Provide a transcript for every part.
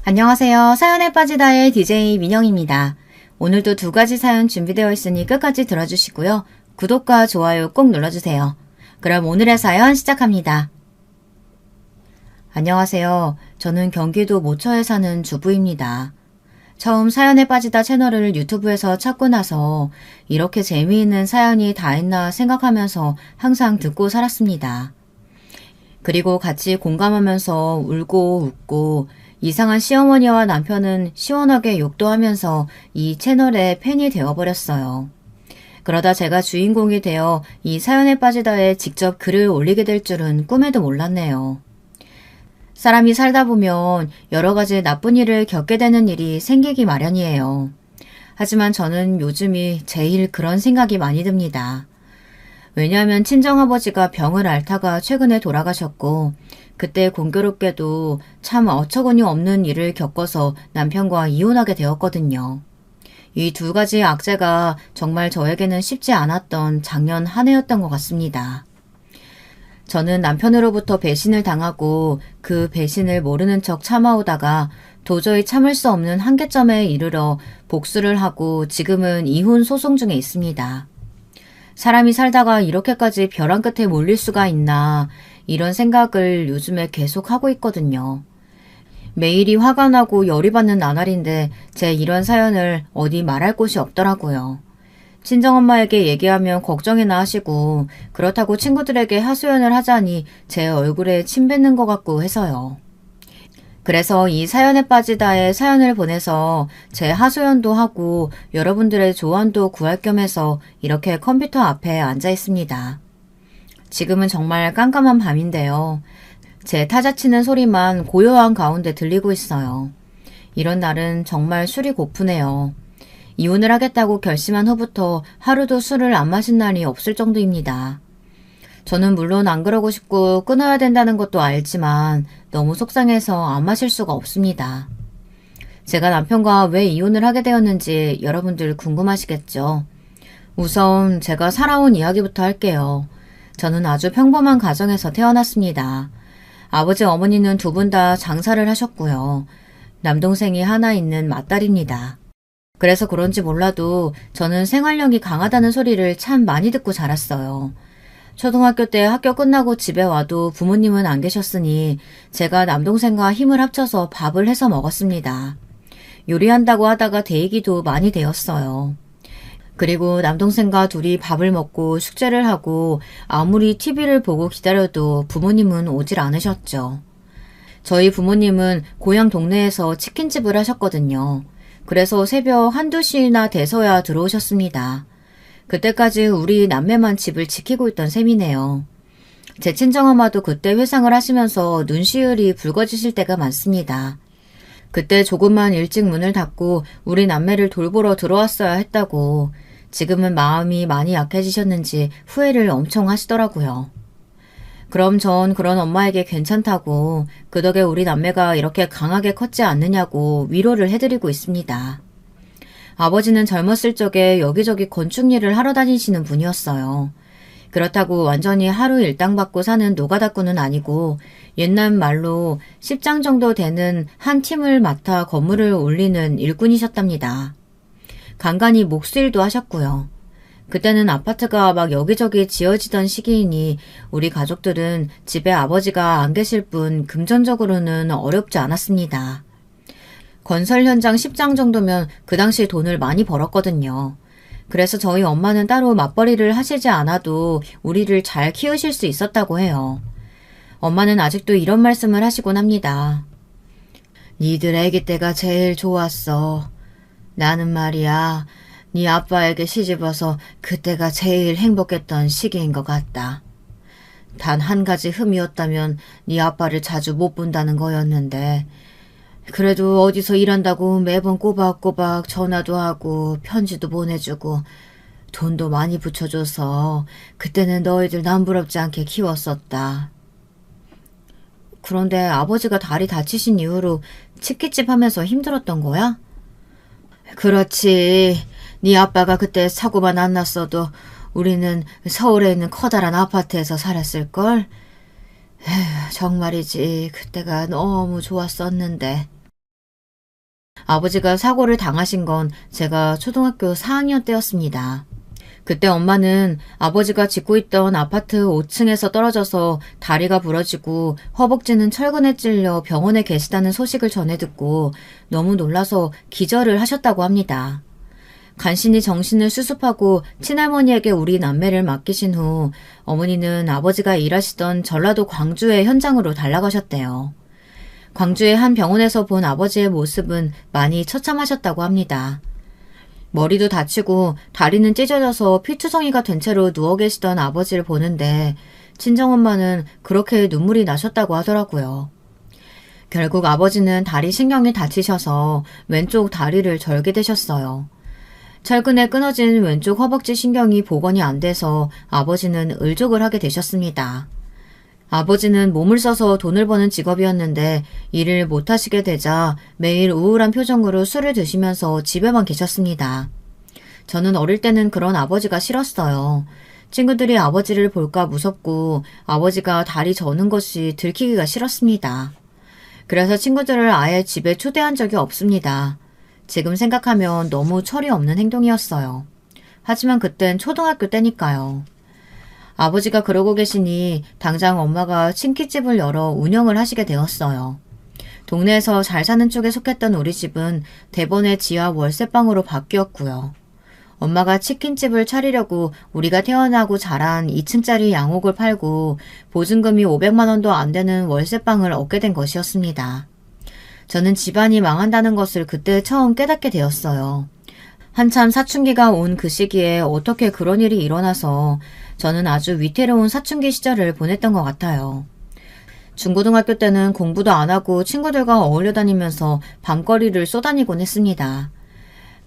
안녕하세요. 사연에 빠지다의 DJ 민영입니다. 오늘도 두 가지 사연 준비되어 있으니 끝까지 들어주시고요. 구독과 좋아요 꼭 눌러주세요. 그럼 오늘의 사연 시작합니다. 안녕하세요. 저는 경기도 모처에 사는 주부입니다. 처음 사연에 빠지다 채널을 유튜브에서 찾고 나서 이렇게 재미있는 사연이 다 있나 생각하면서 항상 듣고 살았습니다. 그리고 같이 공감하면서 울고 웃고 이상한 시어머니와 남편은 시원하게 욕도 하면서 이 채널의 팬이 되어버렸어요. 그러다 제가 주인공이 되어 이 사연에 빠지다에 직접 글을 올리게 될 줄은 꿈에도 몰랐네요. 사람이 살다 보면 여러 가지 나쁜 일을 겪게 되는 일이 생기기 마련이에요. 하지만 저는 요즘이 제일 그런 생각이 많이 듭니다. 왜냐하면 친정아버지가 병을 앓다가 최근에 돌아가셨고 그때 공교롭게도 참 어처구니 없는 일을 겪어서 남편과 이혼하게 되었거든요. 이 두 가지 악재가 정말 저에게는 쉽지 않았던 작년 한 해였던 것 같습니다. 저는 남편으로부터 배신을 당하고 그 배신을 모르는 척 참아오다가 도저히 참을 수 없는 한계점에 이르러 복수를 하고 지금은 이혼 소송 중에 있습니다. 사람이 살다가 이렇게까지 벼랑 끝에 몰릴 수가 있나 이런 생각을 요즘에 계속 하고 있거든요. 매일이 화가 나고 열이 받는 나날인데 제 이런 사연을 어디 말할 곳이 없더라고요. 친정엄마에게 얘기하면 걱정이나 하시고 그렇다고 친구들에게 하소연을 하자니 제 얼굴에 침 뱉는 것 같고 해서요. 그래서 이 사연에 빠지다에 사연을 보내서 제 하소연도 하고 여러분들의 조언도 구할 겸 해서 이렇게 컴퓨터 앞에 앉아 있습니다. 지금은 정말 깜깜한 밤인데요. 제 타자 치는 소리만 고요한 가운데 들리고 있어요. 이런 날은 정말 술이 고프네요. 이혼을 하겠다고 결심한 후부터 하루도 술을 안 마신 날이 없을 정도입니다. 저는 물론 안 그러고 싶고 끊어야 된다는 것도 알지만 너무 속상해서 안 마실 수가 없습니다. 제가 남편과 왜 이혼을 하게 되었는지 여러분들 궁금하시겠죠? 우선 제가 살아온 이야기부터 할게요. 저는 아주 평범한 가정에서 태어났습니다. 아버지 어머니는 두 분 다 장사를 하셨고요. 남동생이 하나 있는 맏딸입니다. 그래서 그런지 몰라도 저는 생활력이 강하다는 소리를 참 많이 듣고 자랐어요. 초등학교 때 학교 끝나고 집에 와도 부모님은 안 계셨으니 제가 남동생과 힘을 합쳐서 밥을 해서 먹었습니다. 요리한다고 하다가 데이기도 많이 되었어요. 그리고 남동생과 둘이 밥을 먹고 숙제를 하고 아무리 TV를 보고 기다려도 부모님은 오질 않으셨죠. 저희 부모님은 고향 동네에서 치킨집을 하셨거든요. 그래서 새벽 1~2시나 돼서야 들어오셨습니다. 그때까지 우리 남매만 집을 지키고 있던 셈이네요. 제 친정엄마도 그때 회상을 하시면서 눈시울이 붉어지실 때가 많습니다. 그때 조금만 일찍 문을 닫고 우리 남매를 돌보러 들어왔어야 했다고 지금은 마음이 많이 약해지셨는지 후회를 엄청 하시더라고요. 그럼 전 그런 엄마에게 괜찮다고 그 덕에 우리 남매가 이렇게 강하게 컸지 않느냐고 위로를 해드리고 있습니다. 아버지는 젊었을 적에 여기저기 건축 일을 하러 다니시는 분이었어요. 그렇다고 완전히 하루 일당 받고 사는 노가다꾼은 아니고 옛날 말로 10장 정도 되는 한 팀을 맡아 건물을 올리는 일꾼이셨답니다. 간간히 목수일도 하셨고요. 그때는 아파트가 막 여기저기 지어지던 시기이니 우리 가족들은 집에 아버지가 안 계실 뿐 금전적으로는 어렵지 않았습니다. 건설 현장 10장 정도면 그 당시 돈을 많이 벌었거든요. 그래서 저희 엄마는 따로 맞벌이를 하시지 않아도 우리를 잘 키우실 수 있었다고 해요. 엄마는 아직도 이런 말씀을 하시곤 합니다. 니들 아기 때가 제일 좋았어. 나는 말이야. 네 아빠에게 시집와서 그때가 제일 행복했던 시기인 것 같다. 단 한 가지 흠이었다면 네 아빠를 자주 못 본다는 거였는데 그래도 어디서 일한다고 매번 꼬박꼬박 전화도 하고 편지도 보내주고 돈도 많이 붙여줘서 그때는 너희들 남부럽지 않게 키웠었다. 그런데 아버지가 다리 다치신 이후로 치킨집 하면서 힘들었던 거야? 그렇지. 네 아빠가 그때 사고만 안 났어도 우리는 서울에 있는 커다란 아파트에서 살았을걸? 에휴, 정말이지. 그때가 너무 좋았었는데. 아버지가 사고를 당하신 건 제가 초등학교 4학년 때였습니다. 그때 엄마는 아버지가 짓고 있던 아파트 5층에서 떨어져서 다리가 부러지고 허벅지는 철근에 찔려 병원에 계시다는 소식을 전해 듣고 너무 놀라서 기절을 하셨다고 합니다. 간신히 정신을 수습하고 친할머니에게 우리 남매를 맡기신 후 어머니는 아버지가 일하시던 전라도 광주의 현장으로 달려가셨대요. 광주의 한 병원에서 본 아버지의 모습은 많이 처참하셨다고 합니다. 머리도 다치고 다리는 찢어져서 피투성이가 된 채로 누워 계시던 아버지를 보는데 친정엄마는 그렇게 눈물이 나셨다고 하더라고요. 결국 아버지는 다리 신경이 다치셔서 왼쪽 다리를 절게 되셨어요. 철근에 끊어진 왼쪽 허벅지 신경이 복원이 안 돼서 아버지는 을족을 하게 되셨습니다. 아버지는 몸을 써서 돈을 버는 직업이었는데 일을 못하시게 되자 매일 우울한 표정으로 술을 드시면서 집에만 계셨습니다. 저는 어릴 때는 그런 아버지가 싫었어요. 친구들이 아버지를 볼까 무섭고 아버지가 다리 저는 것이 들키기가 싫었습니다. 그래서 친구들을 아예 집에 초대한 적이 없습니다. 지금 생각하면 너무 철이 없는 행동이었어요. 하지만 그땐 초등학교 때니까요. 아버지가 그러고 계시니 당장 엄마가 치킨집을 열어 운영을 하시게 되었어요. 동네에서 잘 사는 쪽에 속했던 우리 집은 대번에 지하 월세방으로 바뀌었고요. 엄마가 치킨집을 차리려고 우리가 태어나고 자란 2층짜리 양옥을 팔고 보증금이 500만 원도 안 되는 월세방을 얻게 된 것이었습니다. 저는 집안이 망한다는 것을 그때 처음 깨닫게 되었어요. 한참 사춘기가 온 그 시기에 어떻게 그런 일이 일어나서 저는 아주 위태로운 사춘기 시절을 보냈던 것 같아요. 중고등학교 때는 공부도 안 하고 친구들과 어울려 다니면서 밤거리를 쏘다니곤 했습니다.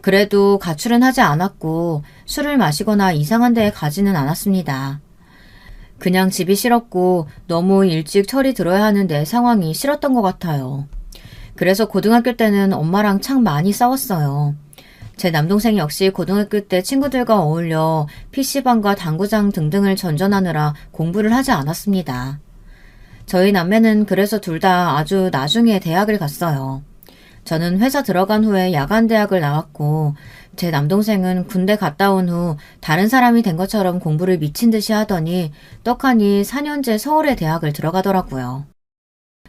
그래도 가출은 하지 않았고 술을 마시거나 이상한 데에 가지는 않았습니다. 그냥 집이 싫었고 너무 일찍 철이 들어야 하는 내 상황이 싫었던 것 같아요. 그래서 고등학교 때는 엄마랑 참 많이 싸웠어요. 제 남동생 역시 고등학교 때 친구들과 어울려 PC방과 당구장 등등을 전전하느라 공부를 하지 않았습니다. 저희 남매는 그래서 둘 다 아주 나중에 대학을 갔어요. 저는 회사 들어간 후에 야간 대학을 나왔고 제 남동생은 군대 갔다 온 후 다른 사람이 된 것처럼 공부를 미친 듯이 하더니 떡하니 4년제 서울의 대학을 들어가더라고요.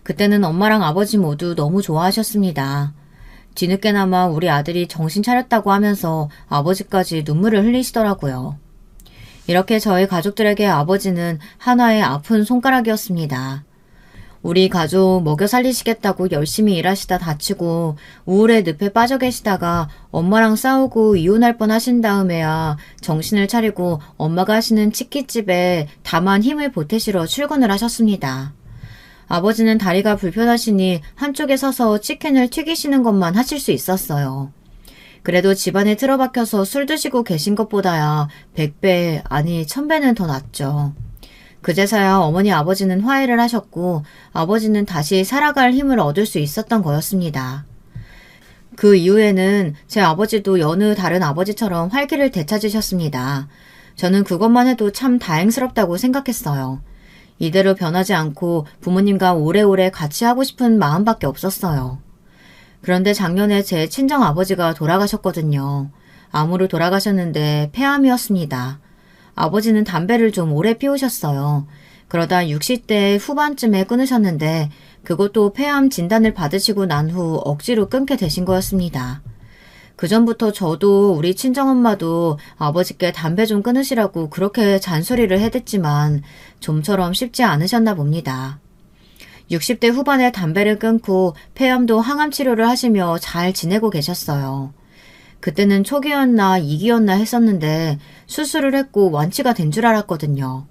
그때는 엄마랑 아버지 모두 너무 좋아하셨습니다. 뒤늦게나마 우리 아들이 정신 차렸다고 하면서 아버지까지 눈물을 흘리시더라고요. 이렇게 저희 가족들에게 아버지는 하나의 아픈 손가락이었습니다. 우리 가족 먹여 살리시겠다고 열심히 일하시다 다치고 우울의 늪에 빠져 계시다가 엄마랑 싸우고 이혼할 뻔 하신 다음에야 정신을 차리고 엄마가 하시는 치킨집에 다만 힘을 보태시러 출근을 하셨습니다. 아버지는 다리가 불편하시니 한쪽에 서서 치킨을 튀기시는 것만 하실 수 있었어요. 그래도 집안에 틀어박혀서 술 드시고 계신 것보다야 100배, 아니 1000배는 더 낫죠. 그제서야 어머니 아버지는 화해를 하셨고 아버지는 다시 살아갈 힘을 얻을 수 있었던 거였습니다. 그 이후에는 제 아버지도 여느 다른 아버지처럼 활기를 되찾으셨습니다. 저는 그것만 해도 참 다행스럽다고 생각했어요. 이대로 변하지 않고 부모님과 오래오래 같이 하고 싶은 마음밖에 없었어요. 그런데 작년에 제 친정아버지가 돌아가셨거든요. 암으로 돌아가셨는데 폐암이었습니다. 아버지는 담배를 좀 오래 피우셨어요. 그러다 60대 후반쯤에 끊으셨는데 그것도 폐암 진단을 받으시고 난 후 억지로 끊게 되신 거였습니다. 그전부터 저도 우리 친정엄마도 아버지께 담배 좀 끊으시라고 그렇게 잔소리를 해댔지만 좀처럼 쉽지 않으셨나 봅니다. 60대 후반에 담배를 끊고 폐암도 항암 치료를 하시며 잘 지내고 계셨어요. 그때는 초기였나 2기였나 했었는데 수술을 했고 완치가 된 줄 알았거든요.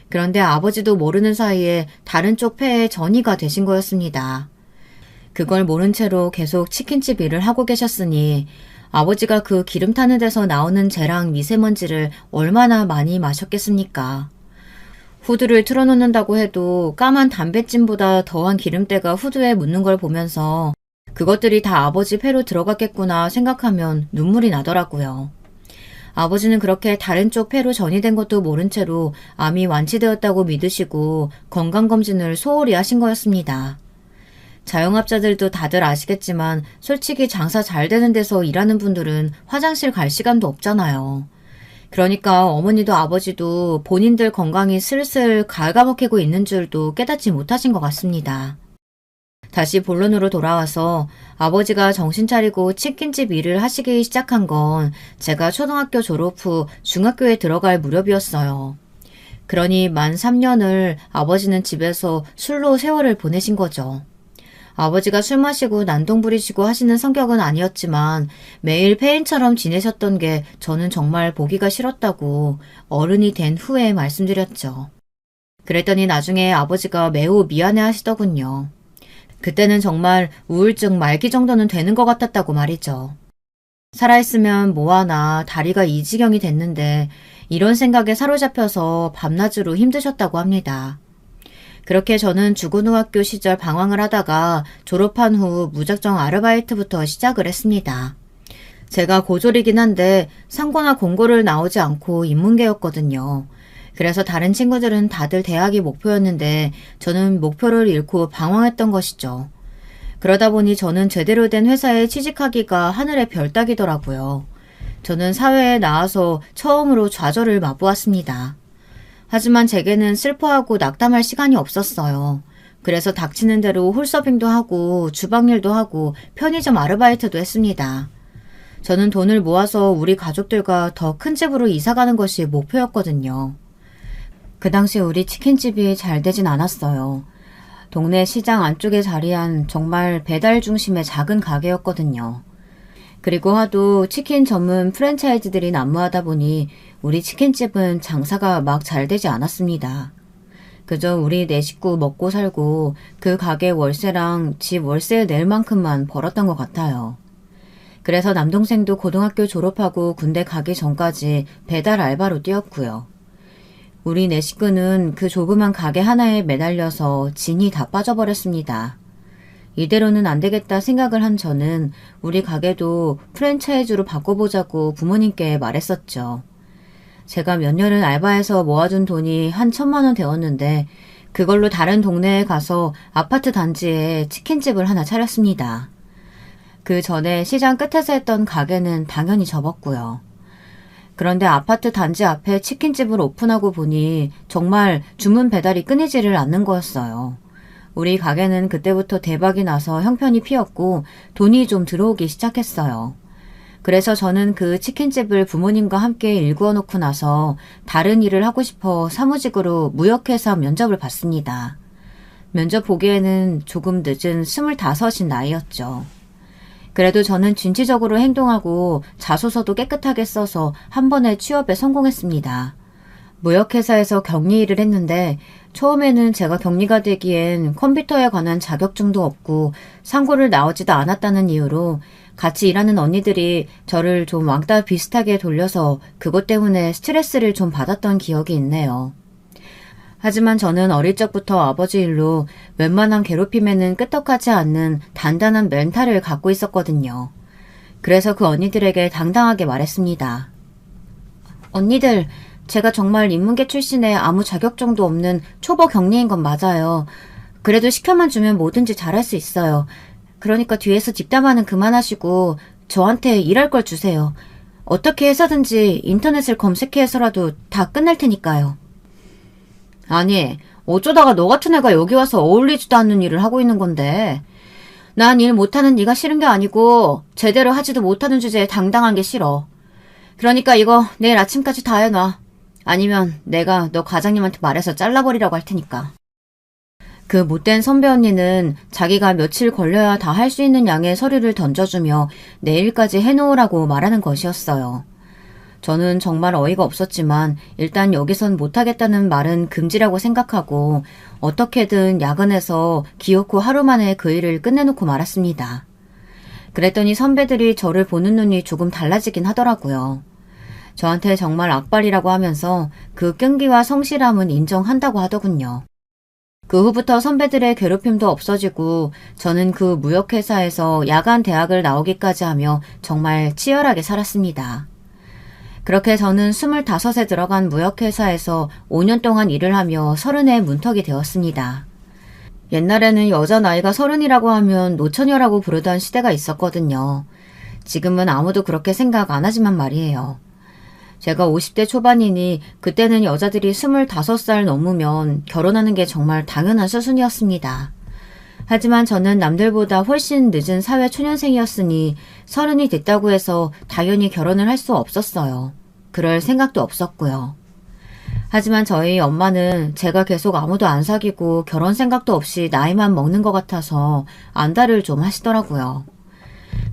그런데 아버지도 모르는 사이에 다른 쪽 폐에 전이가 되신 거였습니다. 그걸 모른 채로 계속 치킨집 일을 하고 계셨으니 아버지가 그 기름 타는 데서 나오는 재랑 미세먼지를 얼마나 많이 마셨겠습니까? 후드를 틀어놓는다고 해도 까만 담뱃찜보다 더한 기름때가 후드에 묻는 걸 보면서 그것들이 다 아버지 폐로 들어갔겠구나 생각하면 눈물이 나더라고요. 아버지는 그렇게 다른 쪽 폐로 전이된 것도 모른 채로 암이 완치되었다고 믿으시고 건강검진을 소홀히 하신 거였습니다. 자영업자들도 다들 아시겠지만 솔직히 장사 잘 되는 데서 일하는 분들은 화장실 갈 시간도 없잖아요. 그러니까 어머니도 아버지도 본인들 건강이 슬슬 갉아먹히고 있는 줄도 깨닫지 못하신 것 같습니다. 다시 본론으로 돌아와서 아버지가 정신 차리고 치킨집 일을 하시기 시작한 건 제가 초등학교 졸업 후 중학교에 들어갈 무렵이었어요. 그러니 만 3년을 아버지는 집에서 술로 세월을 보내신 거죠. 아버지가 술 마시고 난동 부리시고 하시는 성격은 아니었지만 매일 폐인처럼 지내셨던 게 저는 정말 보기가 싫었다고 어른이 된 후에 말씀드렸죠. 그랬더니 나중에 아버지가 매우 미안해 하시더군요. 그때는 정말 우울증 말기 정도는 되는 것 같았다고 말이죠. 살아있으면 뭐하나 다리가 이 지경이 됐는데 이런 생각에 사로잡혀서 밤낮으로 힘드셨다고 합니다. 그렇게 저는 중고등학교 시절 방황을 하다가 졸업한 후 무작정 아르바이트부터 시작을 했습니다. 제가 고졸이긴 한데 상고나 공고를 나오지 않고 인문계였거든요. 그래서 다른 친구들은 다들 대학이 목표였는데 저는 목표를 잃고 방황했던 것이죠. 그러다 보니 저는 제대로 된 회사에 취직하기가 하늘의 별 따기더라고요. 저는 사회에 나와서 처음으로 좌절을 맛보았습니다. 하지만 제게는 슬퍼하고 낙담할 시간이 없었어요. 그래서 닥치는 대로 홀서빙도 하고 주방일도 하고 편의점 아르바이트도 했습니다. 저는 돈을 모아서 우리 가족들과 더 큰 집으로 이사가는 것이 목표였거든요. 그 당시 우리 치킨집이 잘 되진 않았어요. 동네 시장 안쪽에 자리한 정말 배달 중심의 작은 가게였거든요. 그리고 하도 치킨 전문 프랜차이즈들이 난무하다 보니 우리 치킨집은 장사가 막 잘 되지 않았습니다. 그저 우리 네 식구 먹고 살고 그 가게 월세랑 집 월세 낼 만큼만 벌었던 것 같아요. 그래서 남동생도 고등학교 졸업하고 군대 가기 전까지 배달 알바로 뛰었고요. 우리 네 식구는 그 조그만 가게 하나에 매달려서 진이 다 빠져버렸습니다. 이대로는 안 되겠다 생각을 한 저는 우리 가게도 프랜차이즈로 바꿔보자고 부모님께 말했었죠. 제가 몇 년을 알바해서 모아둔 돈이 한 1,000만 원 되었는데 그걸로 다른 동네에 가서 아파트 단지에 치킨집을 하나 차렸습니다. 그 전에 시장 끝에서 했던 가게는 당연히 접었고요. 그런데 아파트 단지 앞에 치킨집을 오픈하고 보니 정말 주문 배달이 끊이지를 않는 거였어요. 우리 가게는 그때부터 대박이 나서 형편이 피었고 돈이 좀 들어오기 시작했어요. 그래서 저는 그 치킨집을 부모님과 함께 일구어 놓고 나서 다른 일을 하고 싶어 사무직으로 무역회사 면접을 봤습니다. 면접 보기에는 조금 늦은 25인 나이였죠. 그래도 저는 진취적으로 행동하고 자소서도 깨끗하게 써서 한 번에 취업에 성공했습니다. 무역회사에서 격리 일을 했는데 처음에는 제가 격리가 되기엔 컴퓨터에 관한 자격증도 없고 상고를 나오지도 않았다는 이유로 같이 일하는 언니들이 저를 좀 왕따 비슷하게 돌려서 그것 때문에 스트레스를 좀 받았던 기억이 있네요. 하지만 저는 어릴 적부터 아버지 일로 웬만한 괴롭힘에는 끄떡하지 않는 단단한 멘탈을 갖고 있었거든요. 그래서 그 언니들에게 당당하게 말했습니다. 언니들, 제가 정말 인문계 출신에 아무 자격증도 없는 초보 격리인 건 맞아요. 그래도 시켜만 주면 뭐든지 잘할 수 있어요. 그러니까 뒤에서 뒷담화는 그만하시고 저한테 일할 걸 주세요. 어떻게 해서든지 인터넷을 검색해서라도 다 끝낼 테니까요. 아니, 어쩌다가 너 같은 애가 여기 와서 어울리지도 않는 일을 하고 있는 건데. 난 일 못하는 네가 싫은 게 아니고 제대로 하지도 못하는 주제에 당당한 게 싫어. 그러니까 이거 내일 아침까지 다 해놔. 아니면 내가 너 과장님한테 말해서 잘라버리라고 할 테니까. 그 못된 선배 언니는 자기가 며칠 걸려야 다 할 수 있는 양의 서류를 던져주며 내일까지 해놓으라고 말하는 것이었어요. 저는 정말 어이가 없었지만 일단 여기선 못하겠다는 말은 금지라고 생각하고 어떻게든 야근해서 기어코 하루 만에 그 일을 끝내놓고 말았습니다. 그랬더니 선배들이 저를 보는 눈이 조금 달라지긴 하더라고요. 저한테 정말 악발이라고 하면서 그 끈기와 성실함은 인정한다고 하더군요. 그 후부터 선배들의 괴롭힘도 없어지고 저는 그 무역회사에서 야간 대학을 나오기까지 하며 정말 치열하게 살았습니다. 그렇게 저는 25에 들어간 무역회사에서 5년 동안 일을 하며 30에 문턱이 되었습니다. 옛날에는 여자 나이가 30이라고 하면 노처녀라고 부르던 시대가 있었거든요. 지금은 아무도 그렇게 생각 안 하지만 말이에요. 제가 50대 초반이니 그때는 여자들이 25살 넘으면 결혼하는 게 정말 당연한 수순이었습니다. 하지만 저는 남들보다 훨씬 늦은 사회 초년생이었으니 30이 됐다고 해서 당연히 결혼을 할 수 없었어요. 그럴 생각도 없었고요. 하지만 저희 엄마는 제가 계속 아무도 안 사귀고 결혼 생각도 없이 나이만 먹는 것 같아서 안달을 좀 하시더라고요.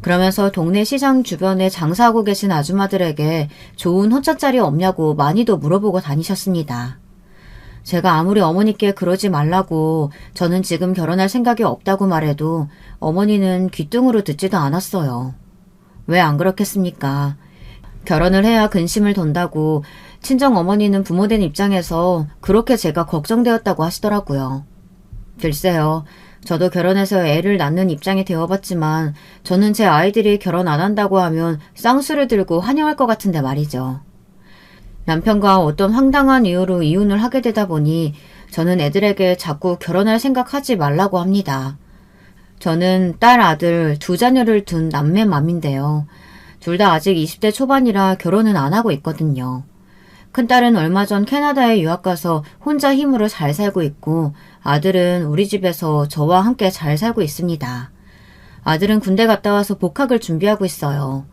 그러면서 동네 시장 주변에 장사하고 계신 아줌마들에게 좋은 혼잣자리 없냐고 많이도 물어보고 다니셨습니다. 제가 아무리 어머니께 그러지 말라고 저는 지금 결혼할 생각이 없다고 말해도 어머니는 귀뚱으로 듣지도 않았어요. 왜 안 그렇겠습니까? 결혼을 해야 근심을 돈다고 친정 어머니는 부모된 입장에서 그렇게 제가 걱정되었다고 하시더라고요. 글쎄요. 저도 결혼해서 애를 낳는 입장이 되어봤지만 저는 제 아이들이 결혼 안 한다고 하면 쌍수를 들고 환영할 것 같은데 말이죠. 남편과 어떤 황당한 이유로 이혼을 하게 되다 보니 저는 애들에게 자꾸 결혼할 생각하지 말라고 합니다. 저는 딸, 아들 두 자녀를 둔 남매맘인데요. 둘 다 아직 20대 초반이라 결혼은 안 하고 있거든요. 큰딸은 얼마 전 캐나다에 유학 가서 혼자 힘으로 잘 살고 있고 아들은 우리 집에서 저와 함께 잘 살고 있습니다. 아들은 군대 갔다 와서 복학을 준비하고 있어요.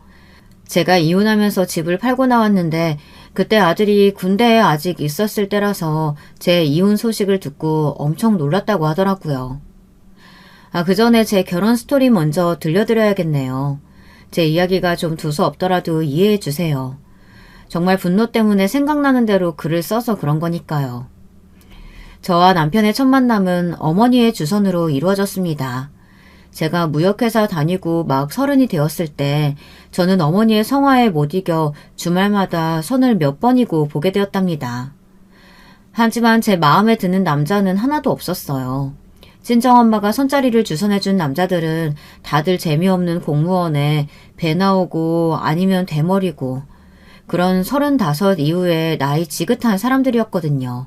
제가 이혼하면서 집을 팔고 나왔는데 그때 아들이 군대에 아직 있었을 때라서 제 이혼 소식을 듣고 엄청 놀랐다고 하더라고요. 그 전에 제 결혼 스토리 먼저 들려드려야겠네요. 제 이야기가 좀 두서없더라도 이해해 주세요. 정말 분노 때문에 생각나는 대로 글을 써서 그런 거니까요. 저와 남편의 첫 만남은 어머니의 주선으로 이루어졌습니다. 제가 무역회사 다니고 막 30이 되었을 때 저는 어머니의 성화에 못 이겨 주말마다 선을 몇 번이고 보게 되었답니다. 하지만 제 마음에 드는 남자는 하나도 없었어요. 친정엄마가 선자리를 주선해준 남자들은 다들 재미없는 공무원에 배 나오고 아니면 대머리고 그런 35 이후에 나이 지긋한 사람들이었거든요.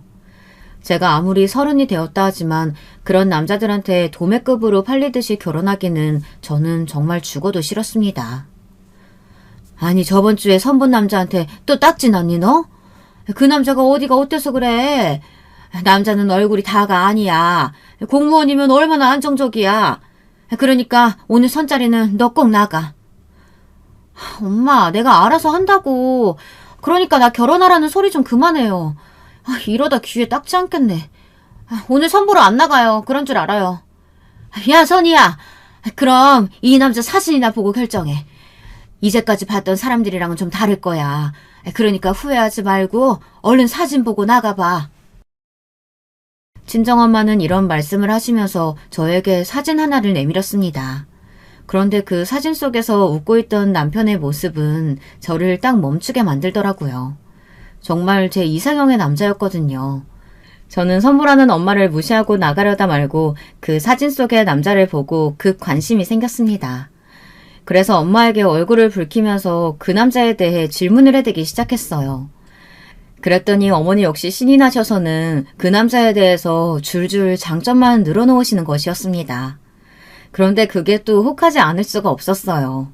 제가 아무리 30이 되었다 하지만 그런 남자들한테 도매급으로 팔리듯이 결혼하기는 저는 정말 죽어도 싫었습니다. 아니 저번 주에 선본 남자한테 또 딱지 났니 너? 그 남자가 어디가 어때서 그래? 남자는 얼굴이 다가 아니야. 공무원이면 얼마나 안정적이야. 그러니까 오늘 선자리는 너 꼭 나가. 엄마 내가 알아서 한다고. 그러니까 나 결혼하라는 소리 좀 그만해요. 이러다 귀에 딱지 않겠네. 오늘 선보러 안 나가요. 그런 줄 알아요. 야 선이야. 그럼 이 남자 사진이나 보고 결정해. 이제까지 봤던 사람들이랑은 좀 다를 거야. 그러니까 후회하지 말고 얼른 사진 보고 나가봐. 친정엄마는 이런 말씀을 하시면서 저에게 사진 하나를 내밀었습니다. 그런데 그 사진 속에서 웃고 있던 남편의 모습은 저를 딱 멈추게 만들더라고요. 정말 제 이상형의 남자였거든요. 저는 선물하는 엄마를 무시하고 나가려다 말고 그 사진 속의 남자를 보고 급 관심이 생겼습니다. 그래서 엄마에게 얼굴을 붉히면서 그 남자에 대해 질문을 해대기 시작했어요. 그랬더니 어머니 역시 신이 나셔서는 그 남자에 대해서 줄줄 장점만 늘어놓으시는 것이었습니다. 그런데 그게 또 혹하지 않을 수가 없었어요.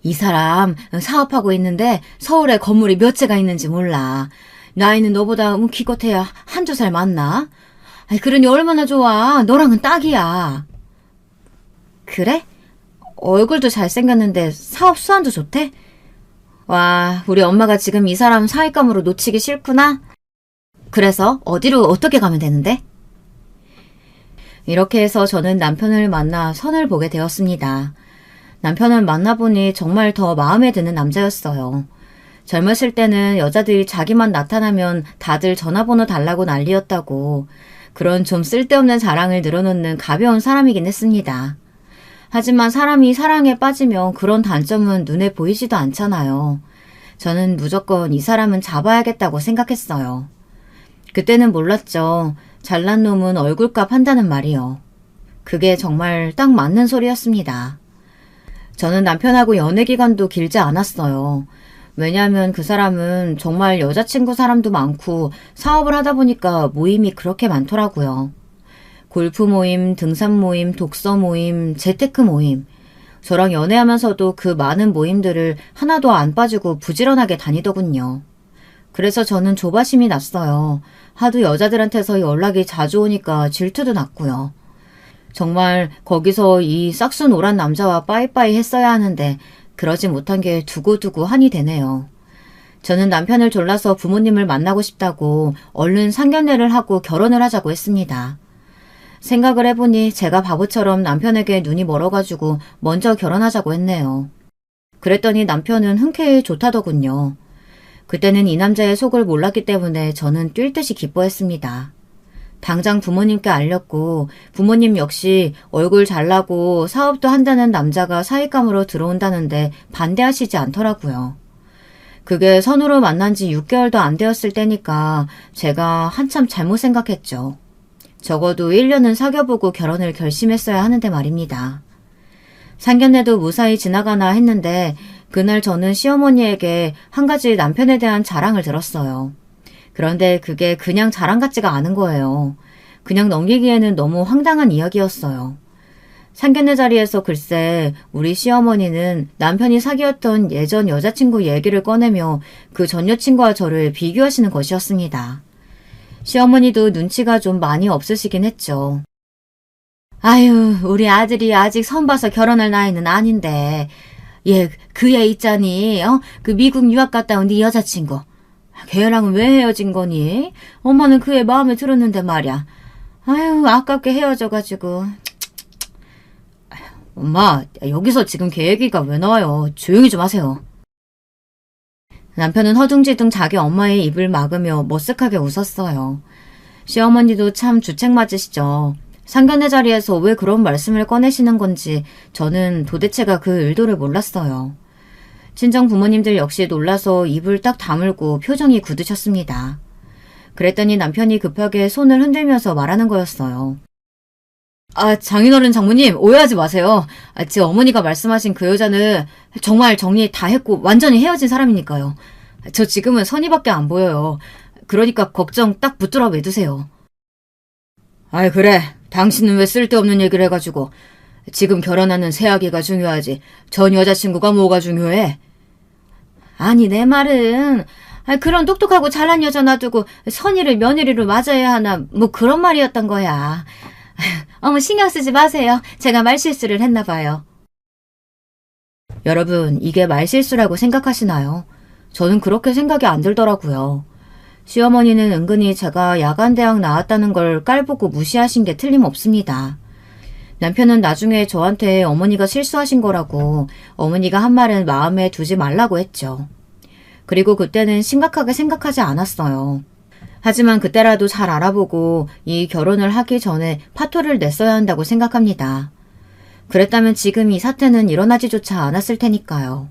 이 사람 사업하고 있는데 서울에 건물이 몇 채가 있는지 몰라. 나이는 너보다 기껏해야 한두 살 많나? 그러니 얼마나 좋아. 너랑은 딱이야. 그래? 얼굴도 잘생겼는데 사업 수완도 좋대? 와, 우리 엄마가 지금 이 사람 사윗감으로 놓치기 싫구나? 그래서 어디로 어떻게 가면 되는데? 이렇게 해서 저는 남편을 만나 선을 보게 되었습니다. 남편을 만나보니 정말 더 마음에 드는 남자였어요. 젊었을 때는 여자들이 자기만 나타나면 다들 전화번호 달라고 난리였다고 그런 좀 쓸데없는 자랑을 늘어놓는 가벼운 사람이긴 했습니다. 하지만 사람이 사랑에 빠지면 그런 단점은 눈에 보이지도 않잖아요. 저는 무조건 이 사람은 잡아야겠다고 생각했어요. 그때는 몰랐죠. 잘난 놈은 얼굴값 한다는 말이요. 그게 정말 딱 맞는 소리였습니다. 저는 남편하고 연애 기간도 길지 않았어요. 왜냐하면 그 사람은 정말 여자친구 사람도 많고 사업을 하다 보니까 모임이 그렇게 많더라고요. 골프 모임, 등산 모임, 독서 모임, 재테크 모임. 저랑 연애하면서도 그 많은 모임들을 하나도 안 빠지고 부지런하게 다니더군요. 그래서 저는 조바심이 났어요. 하도 여자들한테서 연락이 자주 오니까 질투도 났고요. 정말 거기서 이 싹수노란 남자와 빠이빠이 했어야 하는데 그러지 못한 게 두고두고 한이 되네요. 저는 남편을 졸라서 부모님을 만나고 싶다고 얼른 상견례를 하고 결혼을 하자고 했습니다. 생각을 해보니 제가 바보처럼 남편에게 눈이 멀어가지고 먼저 결혼하자고 했네요. 그랬더니 남편은 흔쾌히 좋다더군요. 그때는 이 남자의 속을 몰랐기 때문에 저는 뛸 듯이 기뻐했습니다. 당장 부모님께 알렸고 부모님 역시 얼굴 잘나고 사업도 한다는 남자가 사윗감으로 들어온다는데 반대하시지 않더라고요. 그게 선으로 만난 지 6개월도 안 되었을 때니까 제가 한참 잘못 생각했죠. 적어도 1년은 사귀어보고 결혼을 결심했어야 하는데 말입니다. 상견례도 무사히 지나가나 했는데 그날 저는 시어머니에게 한 가지 남편에 대한 자랑을 들었어요. 그런데 그게 그냥 자랑 같지가 않은 거예요. 그냥 넘기기에는 너무 황당한 이야기였어요. 상견례 자리에서 글쎄 우리 시어머니는 남편이 사귀었던 예전 여자친구 얘기를 꺼내며 그 전 여친과 저를 비교하시는 것이었습니다. 시어머니도 눈치가 좀 많이 없으시긴 했죠. 아유, 우리 아들이 아직 선 봐서 결혼할 나이는 아닌데 그 애 있잖니, 그 미국 유학 갔다 온 네 여자친구. 걔랑은 왜 헤어진 거니? 엄마는 그 애 마음에 들었는데 말이야. 아유, 아깝게 헤어져가지고. 엄마, 여기서 지금 걔 얘기가 왜 나와요? 조용히 좀 하세요. 남편은 허둥지둥 자기 엄마의 입을 막으며 머쓱하게 웃었어요. 시어머니도 참 주책 맞으시죠. 상견례 자리에서 왜 그런 말씀을 꺼내시는 건지 저는 도대체가 그 의도를 몰랐어요. 친정 부모님들 역시 놀라서 입을 딱 다물고 표정이 굳으셨습니다. 그랬더니 남편이 급하게 손을 흔들면서 말하는 거였어요. 장인어른 장모님 오해하지 마세요. 제 어머니가 말씀하신 그 여자는 정말 정리 다 했고 완전히 헤어진 사람이니까요. 저 지금은 선의밖에 안 보여요. 그러니까 걱정 딱 붙들어 매두세요. 그래. 당신은 왜 쓸데없는 얘기를 해가지고. 지금 결혼하는 새아기가 중요하지. 전 여자친구가 뭐가 중요해? 아니 내 말은 그런 똑똑하고 잘난 여자 놔두고 선의를 며느리로 맞아야 하나 뭐 그런 말이었던 거야. 어머 신경 쓰지 마세요. 제가 말실수를 했나 봐요. 여러분 이게 말실수라고 생각하시나요? 저는 그렇게 생각이 안 들더라고요. 시어머니는 은근히 제가 야간대학 나왔다는 걸 깔보고 무시하신 게 틀림없습니다. 남편은 나중에 저한테 어머니가 실수하신 거라고 어머니가 한 말은 마음에 두지 말라고 했죠. 그리고 그때는 심각하게 생각하지 않았어요. 하지만 그때라도 잘 알아보고 이 결혼을 하기 전에 파토를 냈어야 한다고 생각합니다. 그랬다면 지금 이 사태는 일어나지조차 않았을 테니까요.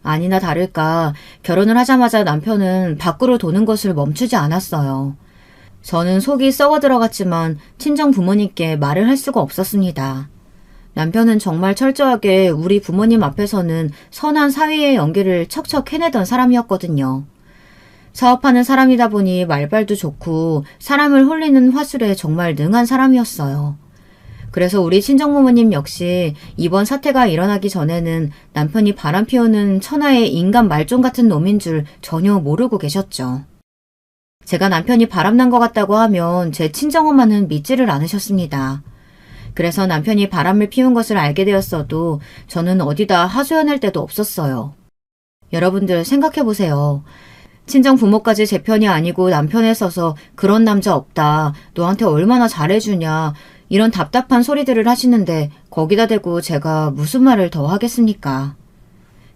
아니나 다를까 결혼을 하자마자 남편은 밖으로 도는 것을 멈추지 않았어요. 저는 속이 썩어 들어갔지만 친정 부모님께 말을 할 수가 없었습니다. 남편은 정말 철저하게 우리 부모님 앞에서는 선한 사위의 연기를 척척 해내던 사람이었거든요. 사업하는 사람이다 보니 말발도 좋고 사람을 홀리는 화술에 정말 능한 사람이었어요. 그래서 우리 친정부모님 역시 이번 사태가 일어나기 전에는 남편이 바람 피우는 천하의 인간 말종 같은 놈인 줄 전혀 모르고 계셨죠. 제가 남편이 바람난 것 같다고 하면 제 친정엄마는 믿지를 않으셨습니다. 그래서 남편이 바람을 피운 것을 알게 되었어도 저는 어디다 하소연할 데도 없었어요. 여러분들 생각해보세요. 친정 부모까지 제 편이 아니고 남편에 서서 그런 남자 없다, 너한테 얼마나 잘해주냐 이런 답답한 소리들을 하시는데 거기다 대고 제가 무슨 말을 더 하겠습니까?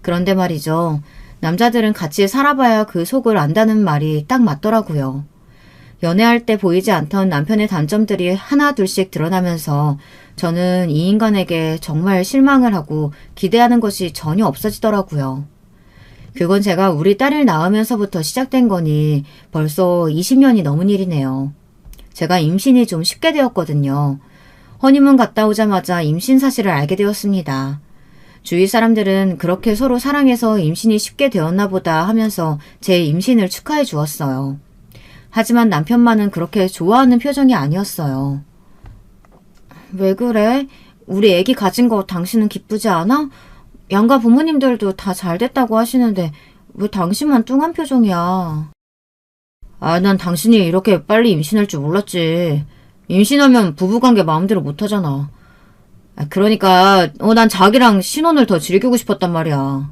그런데 말이죠. 남자들은 같이 살아봐야 그 속을 안다는 말이 딱 맞더라고요. 연애할 때 보이지 않던 남편의 단점들이 하나 둘씩 드러나면서 저는 이 인간에게 정말 실망을 하고 기대하는 것이 전혀 없어지더라고요. 그건 제가 우리 딸을 낳으면서부터 시작된 거니 벌써 20년이 넘은 일이네요. 제가 임신이 좀 쉽게 되었거든요. 허니문 갔다 오자마자 임신 사실을 알게 되었습니다. 주위 사람들은 그렇게 서로 사랑해서 임신이 쉽게 되었나 보다 하면서 제 임신을 축하해 주었어요. 하지만 남편만은 그렇게 좋아하는 표정이 아니었어요. 왜 그래? 우리 애기 가진 거 당신은 기쁘지 않아? 양가 부모님들도 다 잘 됐다고 하시는데 왜 당신만 뚱한 표정이야? 난 당신이 이렇게 빨리 임신할 줄 몰랐지. 임신하면 부부관계 마음대로 못하잖아. 그러니까 난 자기랑 신혼을 더 즐기고 싶었단 말이야.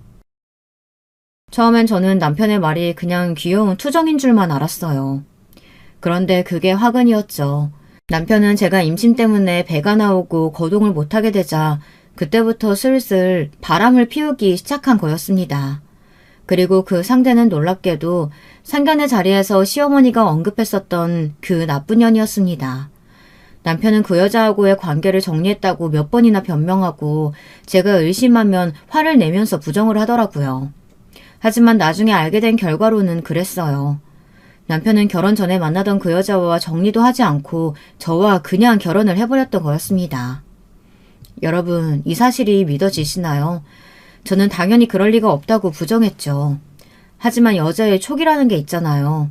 처음엔 저는 남편의 말이 그냥 귀여운 투정인 줄만 알았어요. 그런데 그게 화근이었죠. 남편은 제가 임신 때문에 배가 나오고 거동을 못하게 되자 그때부터 슬슬 바람을 피우기 시작한 거였습니다. 그리고 그 상대는 놀랍게도 상견례 자리에서 시어머니가 언급했었던 그 나쁜 년이었습니다. 남편은 그 여자하고의 관계를 정리했다고 몇 번이나 변명하고 제가 의심하면 화를 내면서 부정을 하더라고요. 하지만 나중에 알게 된 결과로는 그랬어요. 남편은 결혼 전에 만나던 그 여자와 정리도 하지 않고 저와 그냥 결혼을 해버렸던 거였습니다. 여러분, 이 사실이 믿어지시나요? 저는 당연히 그럴 리가 없다고 부정했죠. 하지만 여자의 촉이라는 게 있잖아요.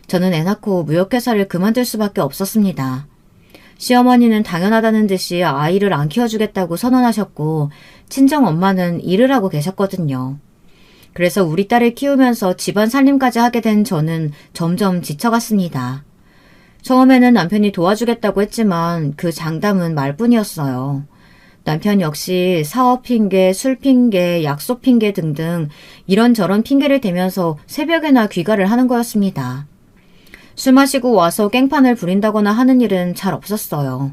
저는 애 낳고 무역회사를 그만둘 수밖에 없었습니다. 시어머니는 당연하다는 듯이 아이를 안 키워주겠다고 선언하셨고 친정엄마는 일을 하고 계셨거든요. 그래서 우리 딸을 키우면서 집안 살림까지 하게 된 저는 점점 지쳐갔습니다. 처음에는 남편이 도와주겠다고 했지만 그 장담은 말뿐이었어요. 남편 역시 사업 핑계, 술 핑계, 약속 핑계 등등 이런저런 핑계를 대면서 새벽에나 귀가를 하는 거였습니다. 술 마시고 와서 깽판을 부린다거나 하는 일은 잘 없었어요.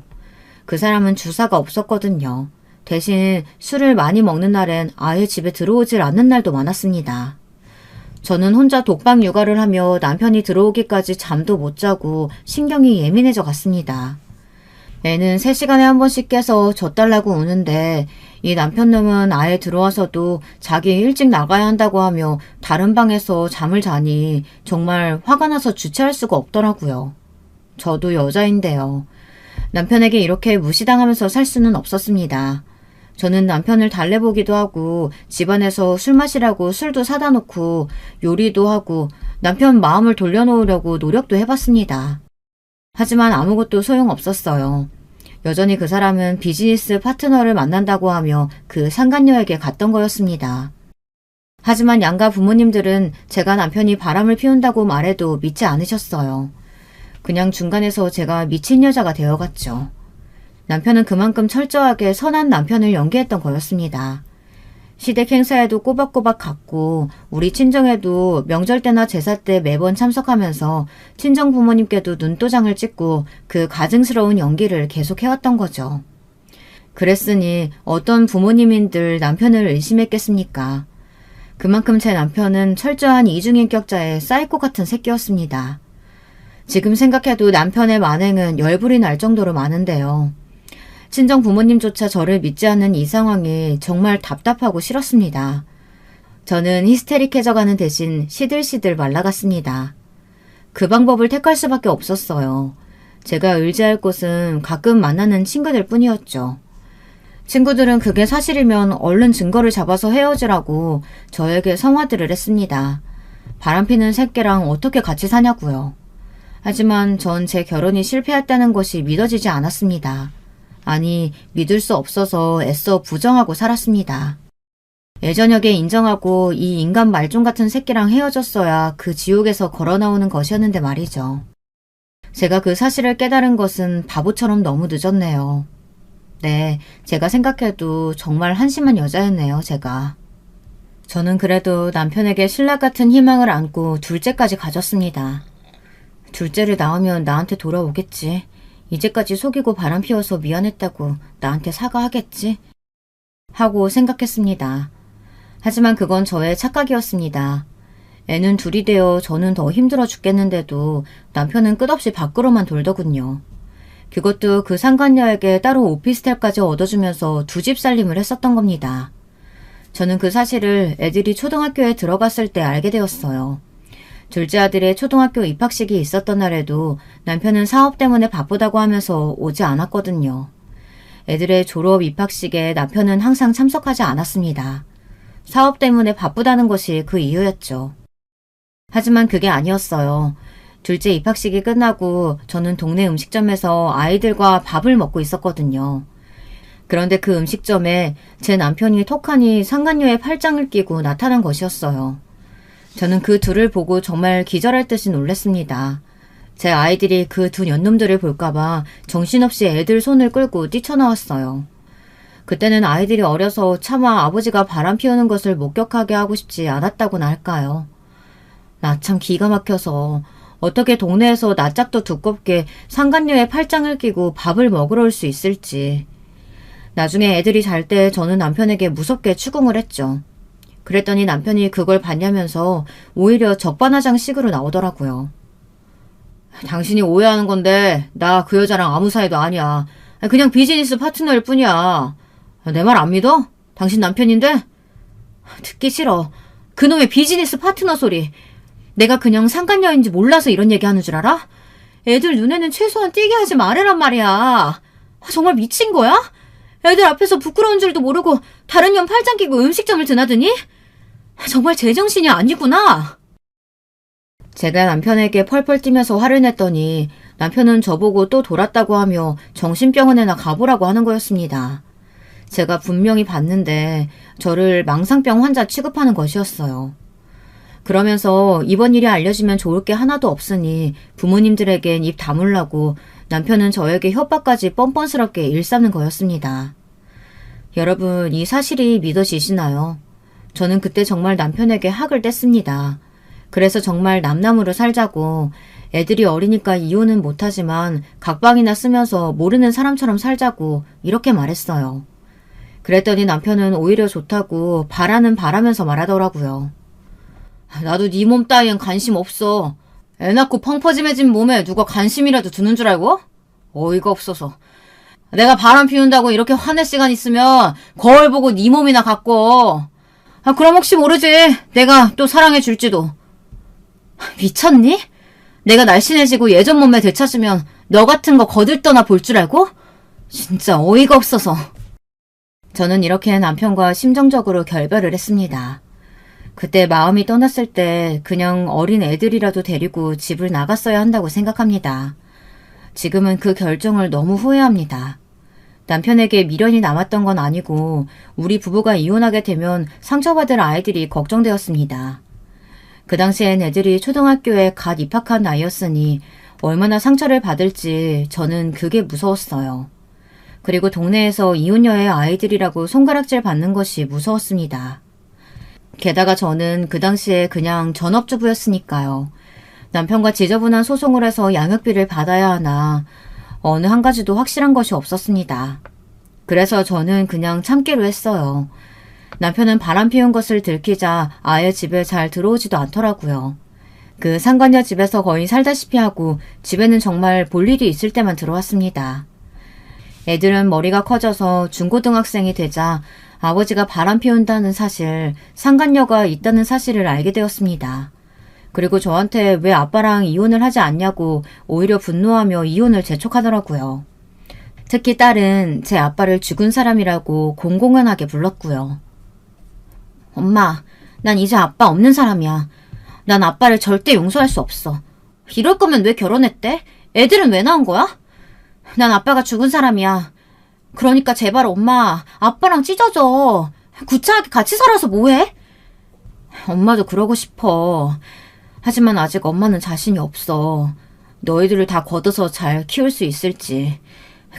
그 사람은 주사가 없었거든요. 대신 술을 많이 먹는 날엔 아예 집에 들어오질 않는 날도 많았습니다. 저는 혼자 독방 육아를 하며 남편이 들어오기까지 잠도 못 자고 신경이 예민해져 갔습니다. 애는 3시간에 한 번씩 깨서 젖 달라고 우는데 이 남편놈은 아예 들어와서도 자기 일찍 나가야 한다고 하며 다른 방에서 잠을 자니 정말 화가 나서 주체할 수가 없더라고요. 저도 여자인데요. 남편에게 이렇게 무시당하면서 살 수는 없었습니다. 저는 남편을 달래보기도 하고 집안에서 술 마시라고 술도 사다 놓고 요리도 하고 남편 마음을 돌려놓으려고 노력도 해봤습니다. 하지만 아무것도 소용없었어요. 여전히 그 사람은 비즈니스 파트너를 만난다고 하며 그 상간녀에게 갔던 거였습니다. 하지만 양가 부모님들은 제가 남편이 바람을 피운다고 말해도 믿지 않으셨어요. 그냥 중간에서 제가 미친 여자가 되어갔죠. 남편은 그만큼 철저하게 선한 남편을 연기했던 거였습니다. 시댁 행사에도 꼬박꼬박 갔고 우리 친정에도 명절 때나 제사 때 매번 참석하면서 친정 부모님께도 눈도장을 찍고 그 가증스러운 연기를 계속해왔던 거죠. 그랬으니 어떤 부모님인들 남편을 의심했겠습니까? 그만큼 제 남편은 철저한 이중인격자의 사이코 같은 새끼였습니다. 지금 생각해도 남편의 만행은 열불이 날 정도로 많은데요. 친정 부모님조차 저를 믿지 않는 이 상황이 정말 답답하고 싫었습니다. 저는 히스테릭해져가는 대신 시들시들 말라갔습니다. 그 방법을 택할 수밖에 없었어요. 제가 의지할 곳은 가끔 만나는 친구들 뿐이었죠. 친구들은 그게 사실이면 얼른 증거를 잡아서 헤어지라고 저에게 성화들을 했습니다. 바람피는 새끼랑 어떻게 같이 사냐고요. 하지만 전 제 결혼이 실패했다는 것이 믿어지지 않았습니다. 아니, 믿을 수 없어서 애써 부정하고 살았습니다. 애저녁에 인정하고 이 인간 말종 같은 새끼랑 헤어졌어야 그 지옥에서 걸어나오는 것이었는데 말이죠. 제가 그 사실을 깨달은 것은 바보처럼 너무 늦었네요. 네, 제가 생각해도 정말 한심한 여자였네요, 제가. 저는 그래도 남편에게 신라 같은 희망을 안고 둘째까지 가졌습니다. 둘째를 낳으면 나한테 돌아오겠지. 이제까지 속이고 바람 피워서 미안했다고 나한테 사과하겠지? 하고 생각했습니다. 하지만 그건 저의 착각이었습니다. 애는 둘이 되어 저는 더 힘들어 죽겠는데도 남편은 끝없이 밖으로만 돌더군요. 그것도 그 상간녀에게 따로 오피스텔까지 얻어주면서 두 집 살림을 했었던 겁니다. 저는 그 사실을 애들이 초등학교에 들어갔을 때 알게 되었어요. 둘째 아들의 초등학교 입학식이 있었던 날에도 남편은 사업 때문에 바쁘다고 하면서 오지 않았거든요. 애들의 졸업 입학식에 남편은 항상 참석하지 않았습니다. 사업 때문에 바쁘다는 것이 그 이유였죠. 하지만 그게 아니었어요. 둘째 입학식이 끝나고 저는 동네 음식점에서 아이들과 밥을 먹고 있었거든요. 그런데 그 음식점에 제 남편이 톡하니 상간녀의 팔짱을 끼고 나타난 것이었어요. 저는 그 둘을 보고 정말 기절할 듯이 놀랐습니다. 제 아이들이 그 두 년놈들을 볼까봐 정신없이 애들 손을 끌고 뛰쳐나왔어요. 그때는 아이들이 어려서 차마 아버지가 바람 피우는 것을 목격하게 하고 싶지 않았다고나 할까요. 나 참 기가 막혀서 어떻게 동네에서 낯짝도 두껍게 상간녀의 팔짱을 끼고 밥을 먹으러 올 수 있을지. 나중에 애들이 잘 때 저는 남편에게 무섭게 추궁을 했죠. 그랬더니 남편이 그걸 봤냐면서 오히려 적반하장식으로 나오더라고요. 당신이 오해하는 건데 나 그 여자랑 아무 사이도 아니야. 그냥 비즈니스 파트너일 뿐이야. 내 말 안 믿어? 당신 남편인데? 듣기 싫어. 그놈의 비즈니스 파트너 소리. 내가 그냥 상간녀인지 몰라서 이런 얘기하는 줄 알아? 애들 눈에는 최소한 띄게 하지 말으란 말이야. 정말 미친 거야? 애들 앞에서 부끄러운 줄도 모르고 다른 년 팔짱 끼고 음식점을 드나드니? 정말 제정신이 아니구나. 제가 남편에게 펄펄 뛰면서 화를 냈더니 남편은 저보고 또 돌았다고 하며 정신병원에나 가보라고 하는 거였습니다. 제가 분명히 봤는데 저를 망상병 환자 취급하는 것이었어요. 그러면서 이번 일이 알려지면 좋을 게 하나도 없으니 부모님들에겐 입 다물라고 남편은 저에게 협박까지 뻔뻔스럽게 일삼는 거였습니다. 여러분, 이 사실이 믿어지시나요? 저는 그때 정말 남편에게 학을 뗐습니다. 그래서 정말 남남으로 살자고, 애들이 어리니까 이혼은 못하지만 각방이나 쓰면서 모르는 사람처럼 살자고 이렇게 말했어요. 그랬더니 남편은 오히려 좋다고 바라는 바라면서 말하더라고요. 나도 네 몸 따위엔 관심 없어. 애 낳고 펑퍼짐해진 몸에 누가 관심이라도 두는 줄 알고? 어이가 없어서. 내가 바람 피운다고 이렇게 화낼 시간 있으면 거울 보고 네 몸이나 갖고. 그럼 혹시 모르지. 내가 또 사랑해 줄지도. 미쳤니? 내가 날씬해지고 예전 몸매 되찾으면 너 같은 거 거들떠나 볼 줄 알고? 진짜 어이가 없어서. 저는 이렇게 남편과 심정적으로 결별을 했습니다. 그때 마음이 떠났을 때 그냥 어린 애들이라도 데리고 집을 나갔어야 한다고 생각합니다. 지금은 그 결정을 너무 후회합니다. 남편에게 미련이 남았던 건 아니고 우리 부부가 이혼하게 되면 상처받을 아이들이 걱정되었습니다. 그 당시엔 애들이 초등학교에 갓 입학한 나이였으니 얼마나 상처를 받을지 저는 그게 무서웠어요. 그리고 동네에서 이혼녀의 아이들이라고 손가락질 받는 것이 무서웠습니다. 게다가 저는 그 당시에 그냥 전업주부였으니까요. 남편과 지저분한 소송을 해서 양육비를 받아야 하나 어느 한 가지도 확실한 것이 없었습니다. 그래서 저는 그냥 참기로 했어요. 남편은 바람 피운 것을 들키자 아예 집에 잘 들어오지도 않더라고요. 그 상간녀 집에서 거의 살다시피 하고 집에는 정말 볼 일이 있을 때만 들어왔습니다. 애들은 머리가 커져서 중고등학생이 되자 아버지가 바람 피운다는 사실, 상간녀가 있다는 사실을 알게 되었습니다. 그리고 저한테 왜 아빠랑 이혼을 하지 않냐고 오히려 분노하며 이혼을 재촉하더라고요. 특히 딸은 제 아빠를 죽은 사람이라고 공공연하게 불렀고요. 엄마, 난 이제 아빠 없는 사람이야. 난 아빠를 절대 용서할 수 없어. 이럴 거면 왜 결혼했대? 애들은 왜 낳은 거야? 난 아빠가 죽은 사람이야. 그러니까 제발 엄마, 아빠랑 찢어져. 구차하게 같이 살아서 뭐해? 엄마도 그러고 싶어. 하지만 아직 엄마는 자신이 없어. 너희들을 다 걷어서 잘 키울 수 있을지.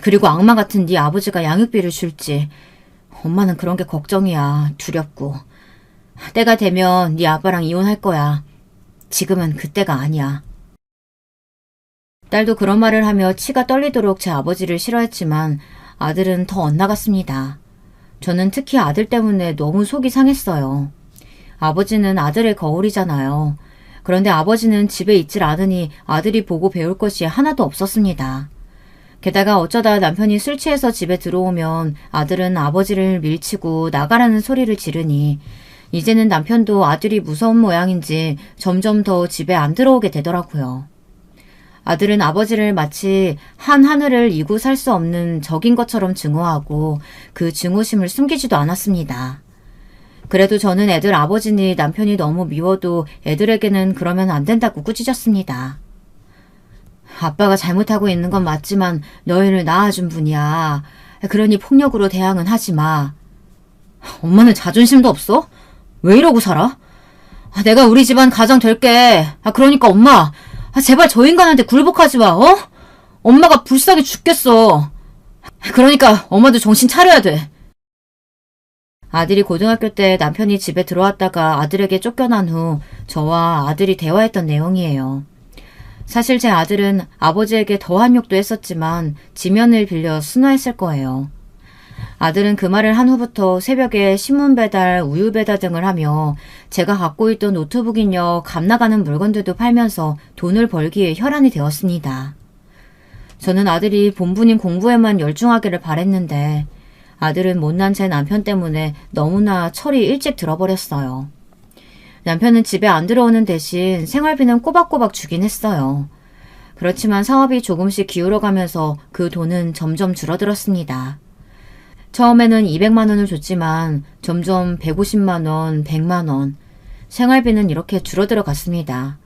그리고 악마 같은 네 아버지가 양육비를 줄지. 엄마는 그런 게 걱정이야. 두렵고. 때가 되면 네 아빠랑 이혼할 거야. 지금은 그때가 아니야. 딸도 그런 말을 하며 치가 떨리도록 제 아버지를 싫어했지만 아들은 더 엇나갔습니다. 저는 특히 아들 때문에 너무 속이 상했어요. 아버지는 아들의 거울이잖아요. 그런데 아버지는 집에 있질 않으니 아들이 보고 배울 것이 하나도 없었습니다. 게다가 어쩌다 남편이 술 취해서 집에 들어오면 아들은 아버지를 밀치고 나가라는 소리를 지르니 이제는 남편도 아들이 무서운 모양인지 점점 더 집에 안 들어오게 되더라고요. 아들은 아버지를 마치 한 하늘을 이고 살 수 없는 적인 것처럼 증오하고 그 증오심을 숨기지도 않았습니다. 그래도 저는 애들 아버지니 남편이 너무 미워도 애들에게는 그러면 안 된다고 꾸짖었습니다. 아빠가 잘못하고 있는 건 맞지만 너희를 낳아준 분이야. 그러니 폭력으로 대항은 하지 마. 엄마는 자존심도 없어? 왜 이러고 살아? 내가 우리 집안 가장 될게. 그러니까 엄마, 제발 저 인간한테 굴복하지 마, 어? 엄마가 불쌍해 죽겠어. 그러니까 엄마도 정신 차려야 돼. 아들이 고등학교 때 남편이 집에 들어왔다가 아들에게 쫓겨난 후 저와 아들이 대화했던 내용이에요. 사실 제 아들은 아버지에게 더한 욕도 했었지만 지면을 빌려 순화했을 거예요. 아들은 그 말을 한 후부터 새벽에 신문 배달, 우유 배달 등을 하며 제가 갖고 있던 노트북이며 값 나가는 물건들도 팔면서 돈을 벌기에 혈안이 되었습니다. 저는 아들이 본분인 공부에만 열중하기를 바랬는데 아들은 못난 제 남편 때문에 너무나 철이 일찍 들어버렸어요. 남편은 집에 안 들어오는 대신 생활비는 꼬박꼬박 주긴 했어요. 그렇지만 사업이 조금씩 기울어가면서 그 돈은 점점 줄어들었습니다. 처음에는 200만 원을 줬지만 점점 150만 원, 100만 원, 생활비는 이렇게 줄어들어 갔습니다.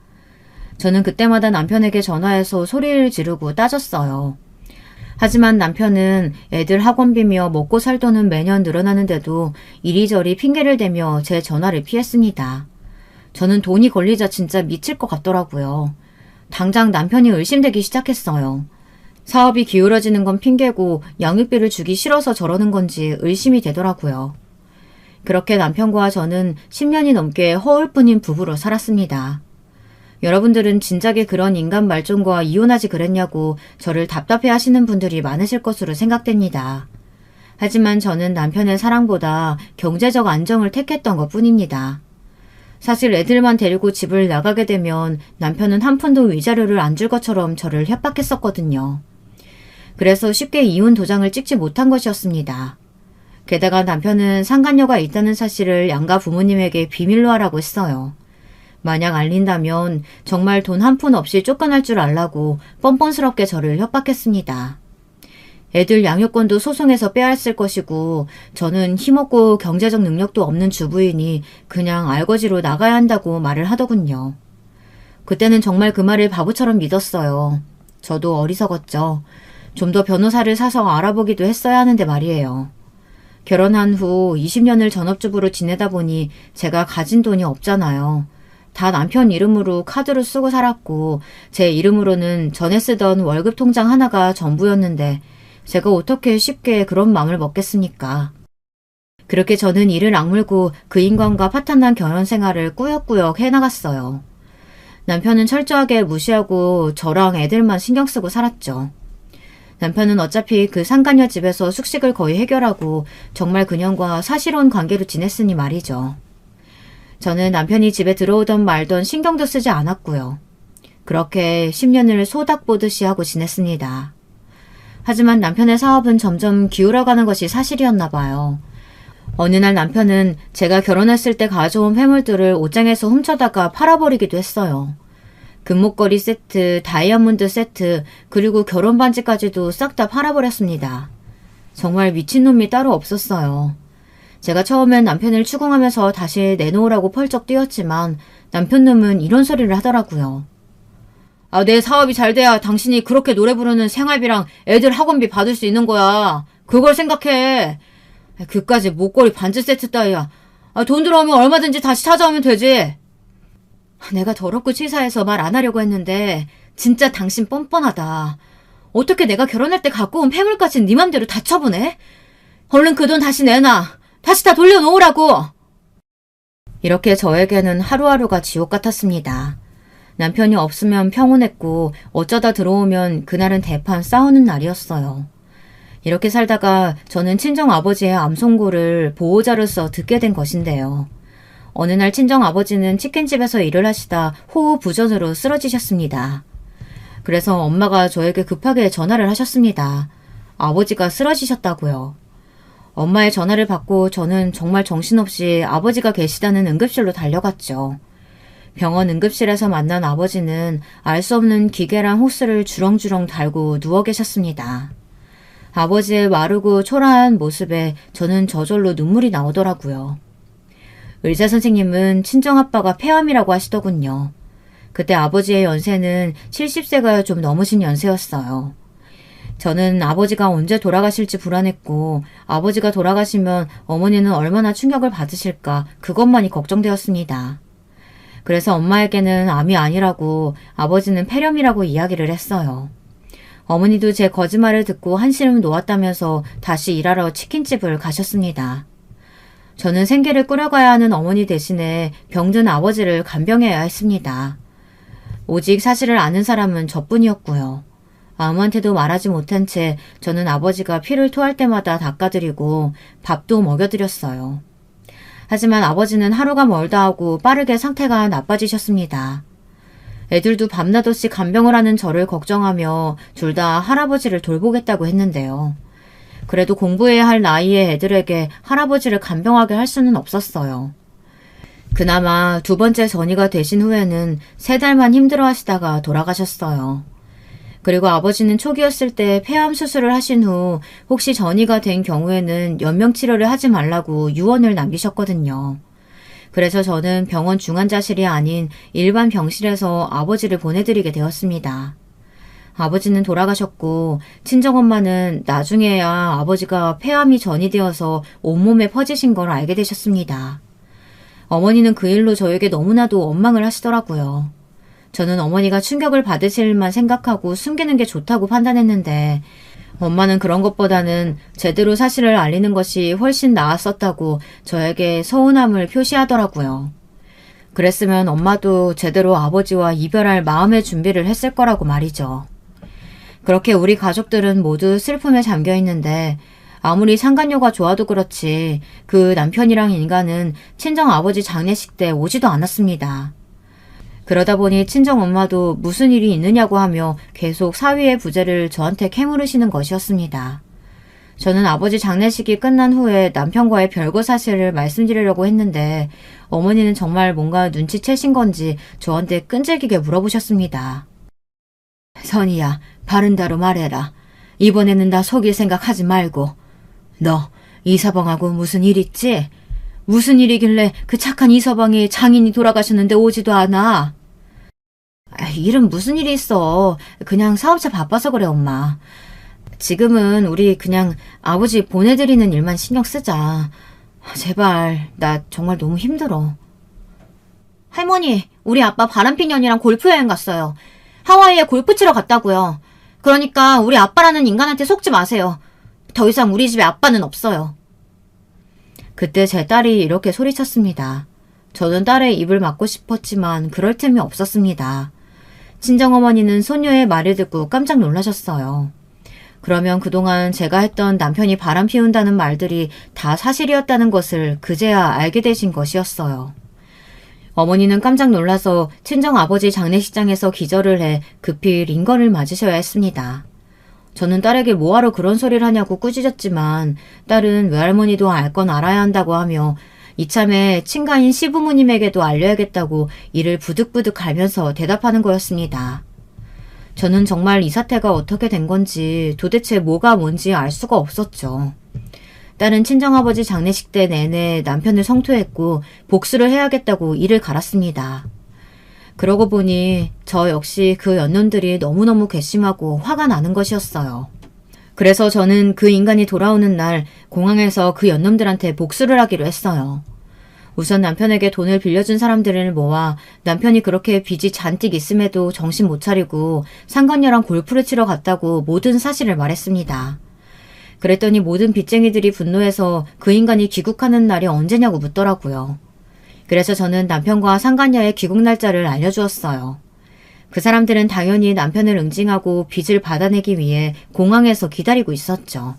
저는 그때마다 남편에게 전화해서 소리를 지르고 따졌어요. 하지만 남편은 애들 학원비며 먹고 살 돈은 매년 늘어나는데도 이리저리 핑계를 대며 제 전화를 피했습니다. 저는 돈이 걸리자 진짜 미칠 것 같더라고요. 당장 남편이 의심되기 시작했어요. 사업이 기울어지는 건 핑계고 양육비를 주기 싫어서 저러는 건지 의심이 되더라고요. 그렇게 남편과 저는 10년이 넘게 허울뿐인 부부로 살았습니다. 여러분들은 진작에 그런 인간 말종과 이혼하지 그랬냐고 저를 답답해 하시는 분들이 많으실 것으로 생각됩니다. 하지만 저는 남편의 사랑보다 경제적 안정을 택했던 것 뿐입니다. 사실 애들만 데리고 집을 나가게 되면 남편은 한 푼도 위자료를 안 줄 것처럼 저를 협박했었거든요. 그래서 쉽게 이혼 도장을 찍지 못한 것이었습니다. 게다가 남편은 상간녀가 있다는 사실을 양가 부모님에게 비밀로 하라고 했어요. 만약 알린다면 정말 돈 한 푼 없이 쫓겨날 줄 알라고 뻔뻔스럽게 저를 협박했습니다. 애들 양육권도 소송해서 빼앗을 것이고 저는 힘없고 경제적 능력도 없는 주부이니 그냥 알거지로 나가야 한다고 말을 하더군요. 그때는 정말 그 말을 바보처럼 믿었어요. 저도 어리석었죠. 좀 더 변호사를 사서 알아보기도 했어야 하는데 말이에요. 결혼한 후 20년을 전업주부로 지내다 보니 제가 가진 돈이 없잖아요. 다 남편 이름으로 카드로 쓰고 살았고 제 이름으로는 전에 쓰던 월급 통장 하나가 전부였는데 제가 어떻게 쉽게 그런 마음을 먹겠습니까? 그렇게 저는 이를 악물고 그 인간과 파탄난 결혼 생활을 꾸역꾸역 해나갔어요. 남편은 철저하게 무시하고 저랑 애들만 신경 쓰고 살았죠. 남편은 어차피 그 상간녀 집에서 숙식을 거의 해결하고 정말 그녀와 사실혼 관계로 지냈으니 말이죠. 저는 남편이 집에 들어오던 말던 신경도 쓰지 않았고요. 그렇게 10년을 소닥 보듯이 하고 지냈습니다. 하지만 남편의 사업은 점점 기울어가는 것이 사실이었나 봐요. 어느 날 남편은 제가 결혼했을 때 가져온 폐물들을 옷장에서 훔쳐다가 팔아버리기도 했어요. 금목걸이 세트, 다이아몬드 세트, 그리고 결혼 반지까지도 싹 다 팔아버렸습니다. 정말 미친놈이 따로 없었어요. 제가 처음엔 남편을 추궁하면서 다시 내놓으라고 펄쩍 뛰었지만 남편놈은 이런 소리를 하더라고요. 내 사업이 잘 돼야 당신이 그렇게 노래 부르는 생활비랑 애들 학원비 받을 수 있는 거야. 그걸 생각해. 그까지 목걸이 반지 세트 따위야. 돈 들어오면 얼마든지 다시 찾아오면 되지. 내가 더럽고 치사해서 말 안 하려고 했는데 진짜 당신 뻔뻔하다. 어떻게 내가 결혼할 때 갖고 온 폐물까지 네 맘대로 다 처분해? 얼른 그 돈 다시 내놔. 다시 다 돌려놓으라고. 이렇게 저에게는 하루하루가 지옥 같았습니다. 남편이 없으면 평온했고 어쩌다 들어오면 그날은 대판 싸우는 날이었어요. 이렇게 살다가 저는 친정아버지의 암송고를 보호자로서 듣게 된 것인데요. 어느 날 친정아버지는 치킨집에서 일을 하시다 호흡부전으로 쓰러지셨습니다. 그래서 엄마가 저에게 급하게 전화를 하셨습니다. 아버지가 쓰러지셨다고요. 엄마의 전화를 받고 저는 정말 정신없이 아버지가 계시다는 응급실로 달려갔죠. 병원 응급실에서 만난 아버지는 알 수 없는 기계랑 호스를 주렁주렁 달고 누워 계셨습니다. 아버지의 마르고 초라한 모습에 저는 저절로 눈물이 나오더라고요. 의사 선생님은 친정아빠가 폐암이라고 하시더군요. 그때 아버지의 연세는 70세가 좀 넘으신 연세였어요. 저는 아버지가 언제 돌아가실지 불안했고 아버지가 돌아가시면 어머니는 얼마나 충격을 받으실까 그것만이 걱정되었습니다. 그래서 엄마에게는 암이 아니라고 아버지는 폐렴이라고 이야기를 했어요. 어머니도 제 거짓말을 듣고 한시름 놓았다면서 다시 일하러 치킨집을 가셨습니다. 저는 생계를 꾸려가야 하는 어머니 대신에 병든 아버지를 간병해야 했습니다. 오직 사실을 아는 사람은 저뿐이었고요. 아무한테도 말하지 못한 채 저는 아버지가 피를 토할 때마다 닦아드리고 밥도 먹여드렸어요. 하지만 아버지는 하루가 멀다 하고 빠르게 상태가 나빠지셨습니다. 애들도 밤낮없이 간병을 하는 저를 걱정하며 둘 다 할아버지를 돌보겠다고 했는데요. 그래도 공부해야 할 나이의 애들에게 할아버지를 간병하게 할 수는 없었어요. 그나마 두 번째 전이가 되신 후에는 3달만 힘들어하시다가 돌아가셨어요. 그리고 아버지는 초기였을 때 폐암 수술을 하신 후 혹시 전이가 된 경우에는 연명치료를 하지 말라고 유언을 남기셨거든요. 그래서 저는 병원 중환자실이 아닌 일반 병실에서 아버지를 보내드리게 되었습니다. 아버지는 돌아가셨고 친정엄마는 나중에야 아버지가 폐암이 전이되어서 온몸에 퍼지신 걸 알게 되셨습니다. 어머니는 그 일로 저에게 너무나도 원망을 하시더라고요. 저는 어머니가 충격을 받으실 일만 생각하고 숨기는 게 좋다고 판단했는데 엄마는 그런 것보다는 제대로 사실을 알리는 것이 훨씬 나았었다고 저에게 서운함을 표시하더라고요. 그랬으면 엄마도 제대로 아버지와 이별할 마음의 준비를 했을 거라고 말이죠. 그렇게 우리 가족들은 모두 슬픔에 잠겨 있는데 아무리 상간녀가 좋아도 그렇지 그 남편이랑 인간은 친정아버지 장례식 때 오지도 않았습니다. 그러다 보니 친정엄마도 무슨 일이 있느냐고 하며 계속 사위의 부재를 저한테 캐물으시는 것이었습니다. 저는 아버지 장례식이 끝난 후에 남편과의 별거 사실을 말씀드리려고 했는데 어머니는 정말 뭔가 눈치채신 건지 저한테 끈질기게 물어보셨습니다. 선이야, 바른다로 말해라. 이번에는 나 속일 생각하지 말고. 너 이서방하고 무슨 일 있지? 무슨 일이길래 그 착한 이서방이 장인이 돌아가셨는데 오지도 않아? 일은 무슨 일이 있어. 그냥 사업차 바빠서 그래, 엄마. 지금은 우리 그냥 아버지 보내드리는 일만 신경 쓰자. 제발, 나 정말 너무 힘들어. 할머니, 우리 아빠 바람핀년이랑 골프 여행 갔어요. 하와이에 골프 치러 갔다고요. 그러니까 우리 아빠라는 인간한테 속지 마세요. 더 이상 우리 집에 아빠는 없어요. 그때 제 딸이 이렇게 소리쳤습니다. 저는 딸의 입을 막고 싶었지만 그럴 틈이 없었습니다. 친정어머니는 손녀의 말을 듣고 깜짝 놀라셨어요. 그러면 그동안 제가 했던 남편이 바람 피운다는 말들이 다 사실이었다는 것을 그제야 알게 되신 것이었어요. 어머니는 깜짝 놀라서 친정아버지 장례식장에서 기절을 해 급히 링거를 맞으셔야 했습니다. 저는 딸에게 뭐하러 그런 소리를 하냐고 꾸짖었지만 딸은 외할머니도 알 건 알아야 한다고 하며 이참에 친가인 시부모님에게도 알려야겠다고 이를 부득부득 갈면서 대답하는 거였습니다. 저는 정말 이 사태가 어떻게 된 건지 도대체 뭐가 뭔지 알 수가 없었죠. 딸은 친정아버지 장례식 때 내내 남편을 성토했고 복수를 해야겠다고 이를 갈았습니다. 그러고 보니 저 역시 그 연놈들이 너무너무 괘씸하고 화가 나는 것이었어요. 그래서 저는 그 인간이 돌아오는 날 공항에서 그 연놈들한테 복수를 하기로 했어요. 우선 남편에게 돈을 빌려준 사람들을 모아 남편이 그렇게 빚이 잔뜩 있음에도 정신 못 차리고 상간녀랑 골프를 치러 갔다고 모든 사실을 말했습니다. 그랬더니 모든 빚쟁이들이 분노해서 그 인간이 귀국하는 날이 언제냐고 묻더라고요. 그래서 저는 남편과 상간녀의 귀국 날짜를 알려주었어요. 그 사람들은 당연히 남편을 응징하고 빚을 받아내기 위해 공항에서 기다리고 있었죠.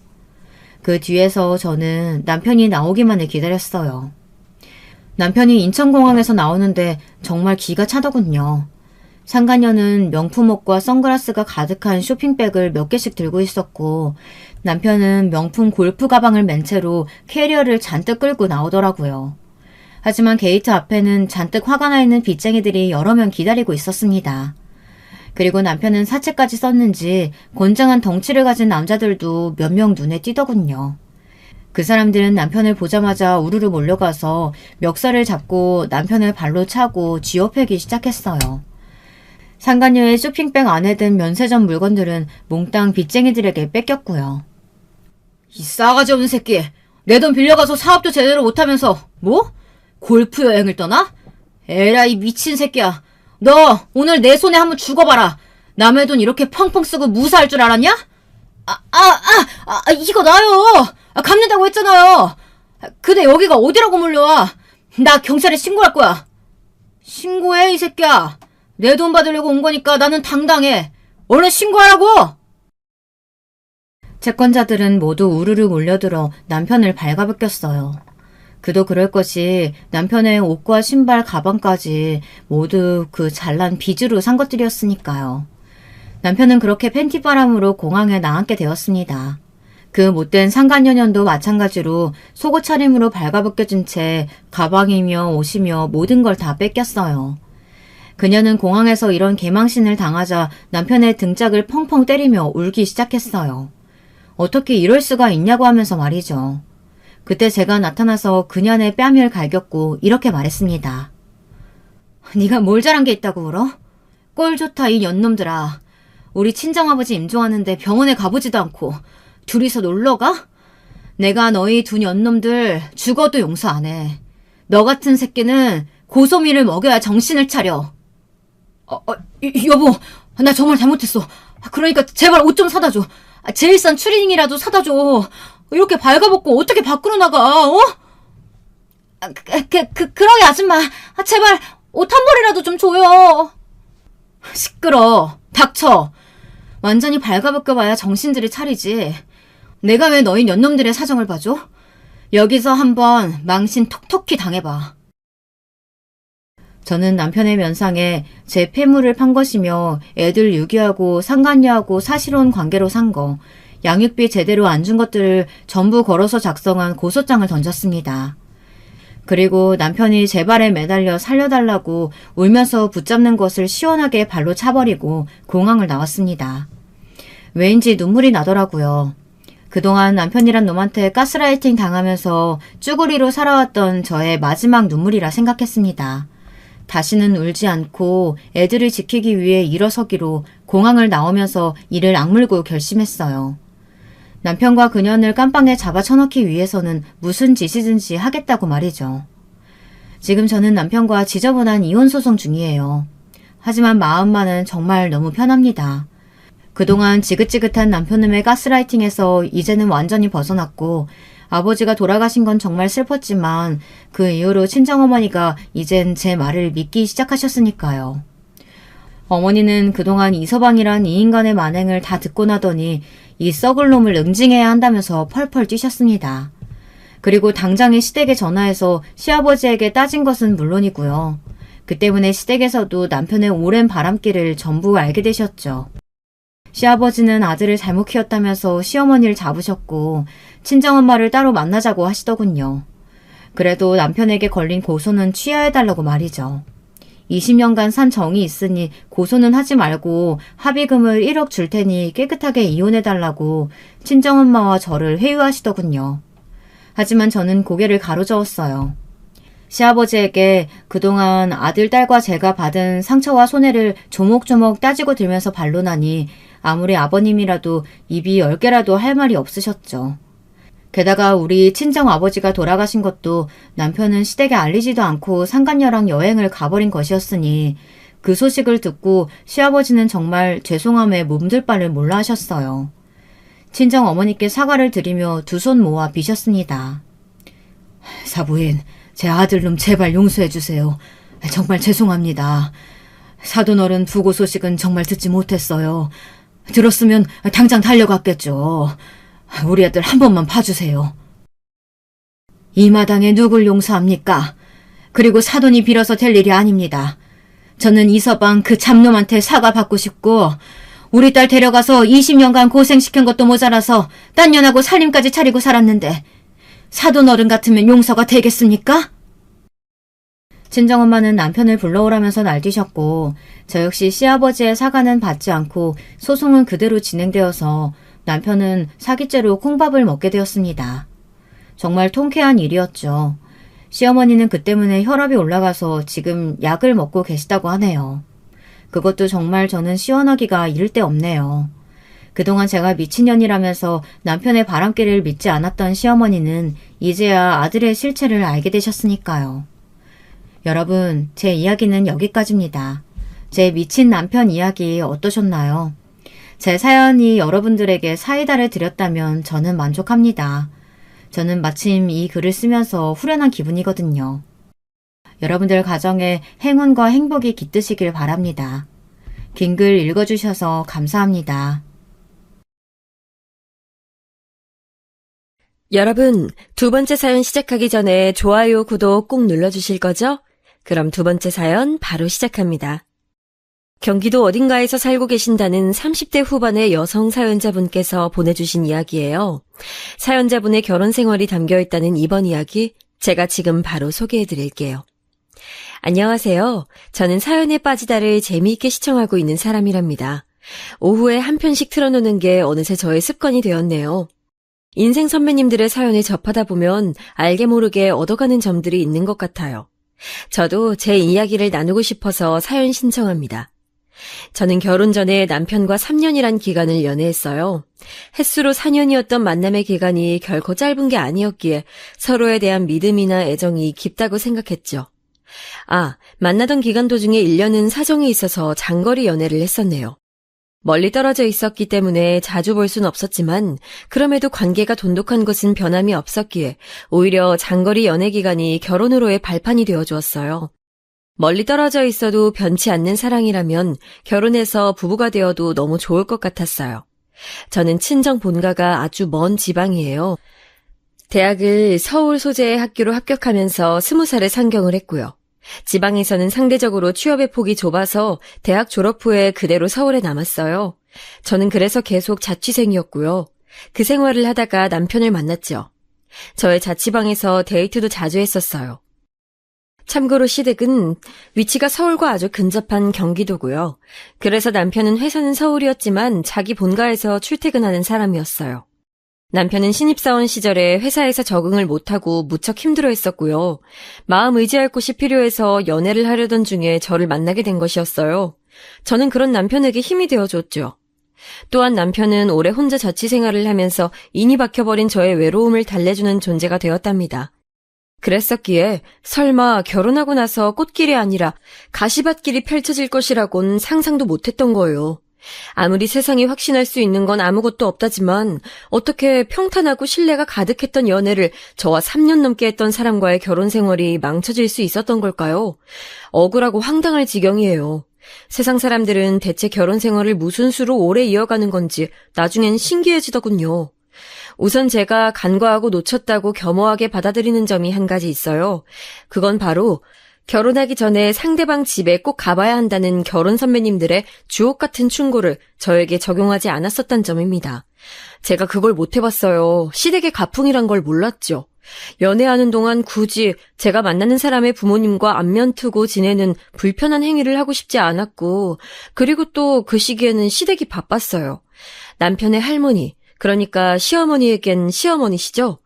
그 뒤에서 저는 남편이 나오기만을 기다렸어요. 남편이 인천공항에서 나오는데 정말 기가 차더군요. 상간녀는 명품 옷과 선글라스가 가득한 쇼핑백을 몇 개씩 들고 있었고 남편은 명품 골프 가방을 맨 채로 캐리어를 잔뜩 끌고 나오더라고요. 하지만 게이트 앞에는 잔뜩 화가 나 있는 빚쟁이들이 여러 명 기다리고 있었습니다. 그리고 남편은 사채까지 썼는지 건장한 덩치를 가진 남자들도 몇 명 눈에 띄더군요. 그 사람들은 남편을 보자마자 우르르 몰려가서 멱살을 잡고 남편을 발로 차고 쥐어패기 시작했어요. 상간녀의 쇼핑백 안에 든 면세점 물건들은 몽땅 빚쟁이들에게 뺏겼고요. 이 싸가지 없는 새끼, 내 돈 빌려가서 사업도 제대로 못하면서 뭐? 골프 여행을 떠나? 에라이 미친 새끼야. 너 오늘 내 손에 한번 죽어봐라. 남의 돈 이렇게 펑펑 쓰고 무사할 줄 알았냐? 이거 나요. 갚는다고 했잖아요. 근데 여기가 어디라고 몰려와. 나 경찰에 신고할 거야. 신고해, 이 새끼야. 내 돈 받으려고 온 거니까 나는 당당해. 얼른 신고하라고! 채권자들은 모두 우르르 몰려들어 남편을 발가벗겼어요. 그도 그럴 것이 남편의 옷과 신발, 가방까지 모두 그 잘난 빚으로 산 것들이었으니까요. 남편은 그렇게 팬티바람으로 공항에 나앉게 되었습니다. 그 못된 상간녀년도 마찬가지로 속옷 차림으로 발가벗겨진 채 가방이며 옷이며 모든 걸 다 뺏겼어요. 그녀는 공항에서 이런 개망신을 당하자 남편의 등짝을 펑펑 때리며 울기 시작했어요. 어떻게 이럴 수가 있냐고 하면서 말이죠. 그때 제가 나타나서 그녀의 뺨을 갈겼고 이렇게 말했습니다. 네가 뭘 잘한 게 있다고 울어? 꼴 좋다 이 년놈들아. 우리 친정아버지 임종하는데 병원에 가보지도 않고 둘이서 놀러가? 내가 너희 두 년놈들 죽어도 용서 안 해. 너 같은 새끼는 고소미를 먹여야 정신을 차려. 여보, 나 정말 잘못했어. 그러니까 제발 옷 좀 사다 줘. 제일 싼 추리닝이라도 사다 줘. 이렇게 발가벗고 어떻게 밖으로 나가, 어? 그러게 아줌마. 제발 옷 한 벌이라도 좀 줘요. 시끄러. 닥쳐. 완전히 발가벗겨봐야 정신들이 차리지. 내가 왜 너희 년놈들의 사정을 봐줘? 여기서 한번 망신 톡톡히 당해봐. 저는 남편의 면상에 제 폐물을 판 것이며 애들 유기하고 상간녀하고 사실혼 관계로 산 거, 양육비 제대로 안 준 것들을 전부 걸어서 작성한 고소장을 던졌습니다. 그리고 남편이 제 발에 매달려 살려달라고 울면서 붙잡는 것을 시원하게 발로 차버리고 공항을 나왔습니다. 왜인지 눈물이 나더라고요. 그동안 남편이란 놈한테 가스라이팅 당하면서 쭈구리로 살아왔던 저의 마지막 눈물이라 생각했습니다. 다시는 울지 않고 애들을 지키기 위해 일어서기로 공항을 나오면서 이를 악물고 결심했어요. 남편과 그년을 깜빵에 잡아쳐넣기 위해서는 무슨 짓이든지 하겠다고 말이죠. 지금 저는 남편과 지저분한 이혼소송 중이에요. 하지만 마음만은 정말 너무 편합니다. 그동안 지긋지긋한 남편놈의 가스라이팅에서 이제는 완전히 벗어났고 아버지가 돌아가신 건 정말 슬펐지만 그 이후로 친정어머니가 이젠 제 말을 믿기 시작하셨으니까요. 어머니는 그동안 이서방이란 이 인간의 만행을 다 듣고 나더니 이 썩을 놈을 응징해야 한다면서 펄펄 뛰셨습니다. 그리고 당장에 시댁에 전화해서 시아버지에게 따진 것은 물론이고요. 그 때문에 시댁에서도 남편의 오랜 바람길을 전부 알게 되셨죠. 시아버지는 아들을 잘못 키웠다면서 시어머니를 잡으셨고 친정엄마를 따로 만나자고 하시더군요. 그래도 남편에게 걸린 고소는 취하해달라고 말이죠. 20년간 산 정이 있으니 고소는 하지 말고 합의금을 1억 줄 테니 깨끗하게 이혼해달라고 친정엄마와 저를 회유하시더군요. 하지만 저는 고개를 가로저었어요. 시아버지에게 그동안 아들, 딸과 제가 받은 상처와 손해를 조목조목 따지고 들면서 반론하니 아무리 아버님이라도 입이 10개라도 할 말이 없으셨죠. 게다가 우리 친정아버지가 돌아가신 것도 남편은 시댁에 알리지도 않고 상간녀랑 여행을 가버린 것이었으니 그 소식을 듣고 시아버지는 정말 죄송함에 몸둘 바를 몰라 하셨어요. 친정어머니께 사과를 드리며 두 손 모아 비셨습니다. 사부인, 제 아들놈 제발 용서해 주세요. 정말 죄송합니다. 사돈어른 부고 소식은 정말 듣지 못했어요. 들었으면 당장 달려갔겠죠. 우리 아들 한 번만 봐주세요. 이 마당에 누굴 용서합니까? 그리고 사돈이 빌어서 될 일이 아닙니다. 저는 이서방 그 잡놈한테 사과받고 싶고 우리 딸 데려가서 20년간 고생시킨 것도 모자라서 딴 년하고 살림까지 차리고 살았는데 사돈어른 같으면 용서가 되겠습니까? 친정엄마는 남편을 불러오라면서 날뛰셨고 저 역시 시아버지의 사과는 받지 않고 소송은 그대로 진행되어서 남편은 사기죄로 콩밥을 먹게 되었습니다. 정말 통쾌한 일이었죠. 시어머니는 그 때문에 혈압이 올라가서 지금 약을 먹고 계시다고 하네요. 그것도 정말 저는 시원하기가 이를 데 없네요. 그동안 제가 미친년이라면서 남편의 바람기를 믿지 않았던 시어머니는 이제야 아들의 실체를 알게 되셨으니까요. 여러분, 제 이야기는 여기까지입니다. 제 미친 남편 이야기 어떠셨나요? 제 사연이 여러분들에게 사이다를 드렸다면 저는 만족합니다. 저는 마침 이 글을 쓰면서 후련한 기분이거든요. 여러분들 가정에 행운과 행복이 깃드시길 바랍니다. 긴 글 읽어주셔서 감사합니다. 여러분, 두 번째 사연 시작하기 전에 좋아요, 구독 꼭 눌러주실 거죠? 그럼 두 번째 사연 바로 시작합니다. 경기도 어딘가에서 살고 계신다는 30대 후반의 여성 사연자분께서 보내주신 이야기예요. 사연자분의 결혼 생활이 담겨있다는 이번 이야기, 제가 지금 바로 소개해드릴게요. 안녕하세요. 저는 사연에 빠지다를 재미있게 시청하고 있는 사람이랍니다. 오후에 한 편씩 틀어놓는 게 어느새 저의 습관이 되었네요. 인생 선배님들의 사연을 접하다 보면 알게 모르게 얻어가는 점들이 있는 것 같아요. 저도 제 이야기를 나누고 싶어서 사연 신청합니다. 저는 결혼 전에 남편과 3년이란 기간을 연애했어요. 햇수로 4년이었던 만남의 기간이 결코 짧은 게 아니었기에 서로에 대한 믿음이나 애정이 깊다고 생각했죠. 만나던 기간 도중에 1년은 사정이 있어서 장거리 연애를 했었네요. 멀리 떨어져 있었기 때문에 자주 볼 순 없었지만 그럼에도 관계가 돈독한 것은 변함이 없었기에 오히려 장거리 연애 기간이 결혼으로의 발판이 되어주었어요. 멀리 떨어져 있어도 변치 않는 사랑이라면 결혼해서 부부가 되어도 너무 좋을 것 같았어요. 저는 친정 본가가 아주 먼 지방이에요. 대학을 서울 소재의 학교로 합격하면서 20살에 상경을 했고요. 지방에서는 상대적으로 취업의 폭이 좁아서 대학 졸업 후에 그대로 서울에 남았어요. 저는 그래서 계속 자취생이었고요. 그 생활을 하다가 남편을 만났죠. 저의 자취방에서 데이트도 자주 했었어요. 참고로 시댁은 위치가 서울과 아주 근접한 경기도고요. 그래서 남편은 회사는 서울이었지만 자기 본가에서 출퇴근하는 사람이었어요. 남편은 신입사원 시절에 회사에서 적응을 못하고 무척 힘들어했었고요. 마음 의지할 곳이 필요해서 연애를 하려던 중에 저를 만나게 된 것이었어요. 저는 그런 남편에게 힘이 되어줬죠. 또한 남편은 오래 혼자 자취 생활을 하면서 인이 박혀버린 저의 외로움을 달래주는 존재가 되었답니다. 그랬었기에 설마 결혼하고 나서 꽃길이 아니라 가시밭길이 펼쳐질 것이라곤 상상도 못했던 거예요. 아무리 세상이 확신할 수 있는 건 아무것도 없다지만 어떻게 평탄하고 신뢰가 가득했던 연애를 저와 3년 넘게 했던 사람과의 결혼 생활이 망쳐질 수 있었던 걸까요? 억울하고 황당할 지경이에요. 세상 사람들은 대체 결혼 생활을 무슨 수로 오래 이어가는 건지 나중엔 신기해지더군요. 우선 제가 간과하고 놓쳤다고 겸허하게 받아들이는 점이 한 가지 있어요. 그건 바로 결혼하기 전에 상대방 집에 꼭 가봐야 한다는 결혼 선배님들의 주옥 같은 충고를 저에게 적용하지 않았었던 점입니다. 제가 그걸 못 해봤어요. 시댁의 가풍이란 걸 몰랐죠. 연애하는 동안 굳이 제가 만나는 사람의 부모님과 안면 트고 지내는 불편한 행위를 하고 싶지 않았고, 그리고 또 그 시기에는 시댁이 바빴어요. 남편의 할머니, 그러니까 시어머니에겐 시어머니시죠?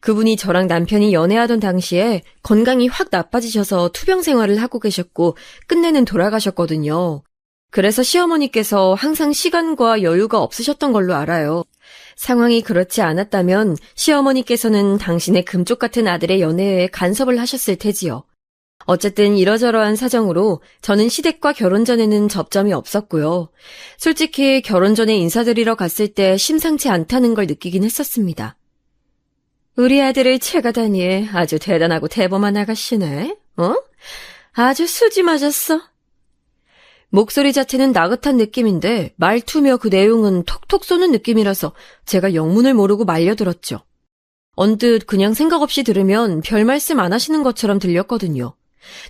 그분이 저랑 남편이 연애하던 당시에 건강이 확 나빠지셔서 투병 생활을 하고 계셨고 끝내는 돌아가셨거든요. 그래서 시어머니께서 항상 시간과 여유가 없으셨던 걸로 알아요. 상황이 그렇지 않았다면 시어머니께서는 당신의 금쪽 같은 아들의 연애에 간섭을 하셨을 테지요. 어쨌든 이러저러한 사정으로 저는 시댁과 결혼 전에는 접점이 없었고요. 솔직히 결혼 전에 인사드리러 갔을 때 심상치 않다는 걸 느끼긴 했었습니다. 우리 아들을 채가다니 아주 대단하고 대범한 아가씨네. 아주 수지 맞았어. 목소리 자체는 나긋한 느낌인데 말투며 그 내용은 톡톡 쏘는 느낌이라서 제가 영문을 모르고 말려들었죠. 언뜻 그냥 생각 없이 들으면 별 말씀 안 하시는 것처럼 들렸거든요.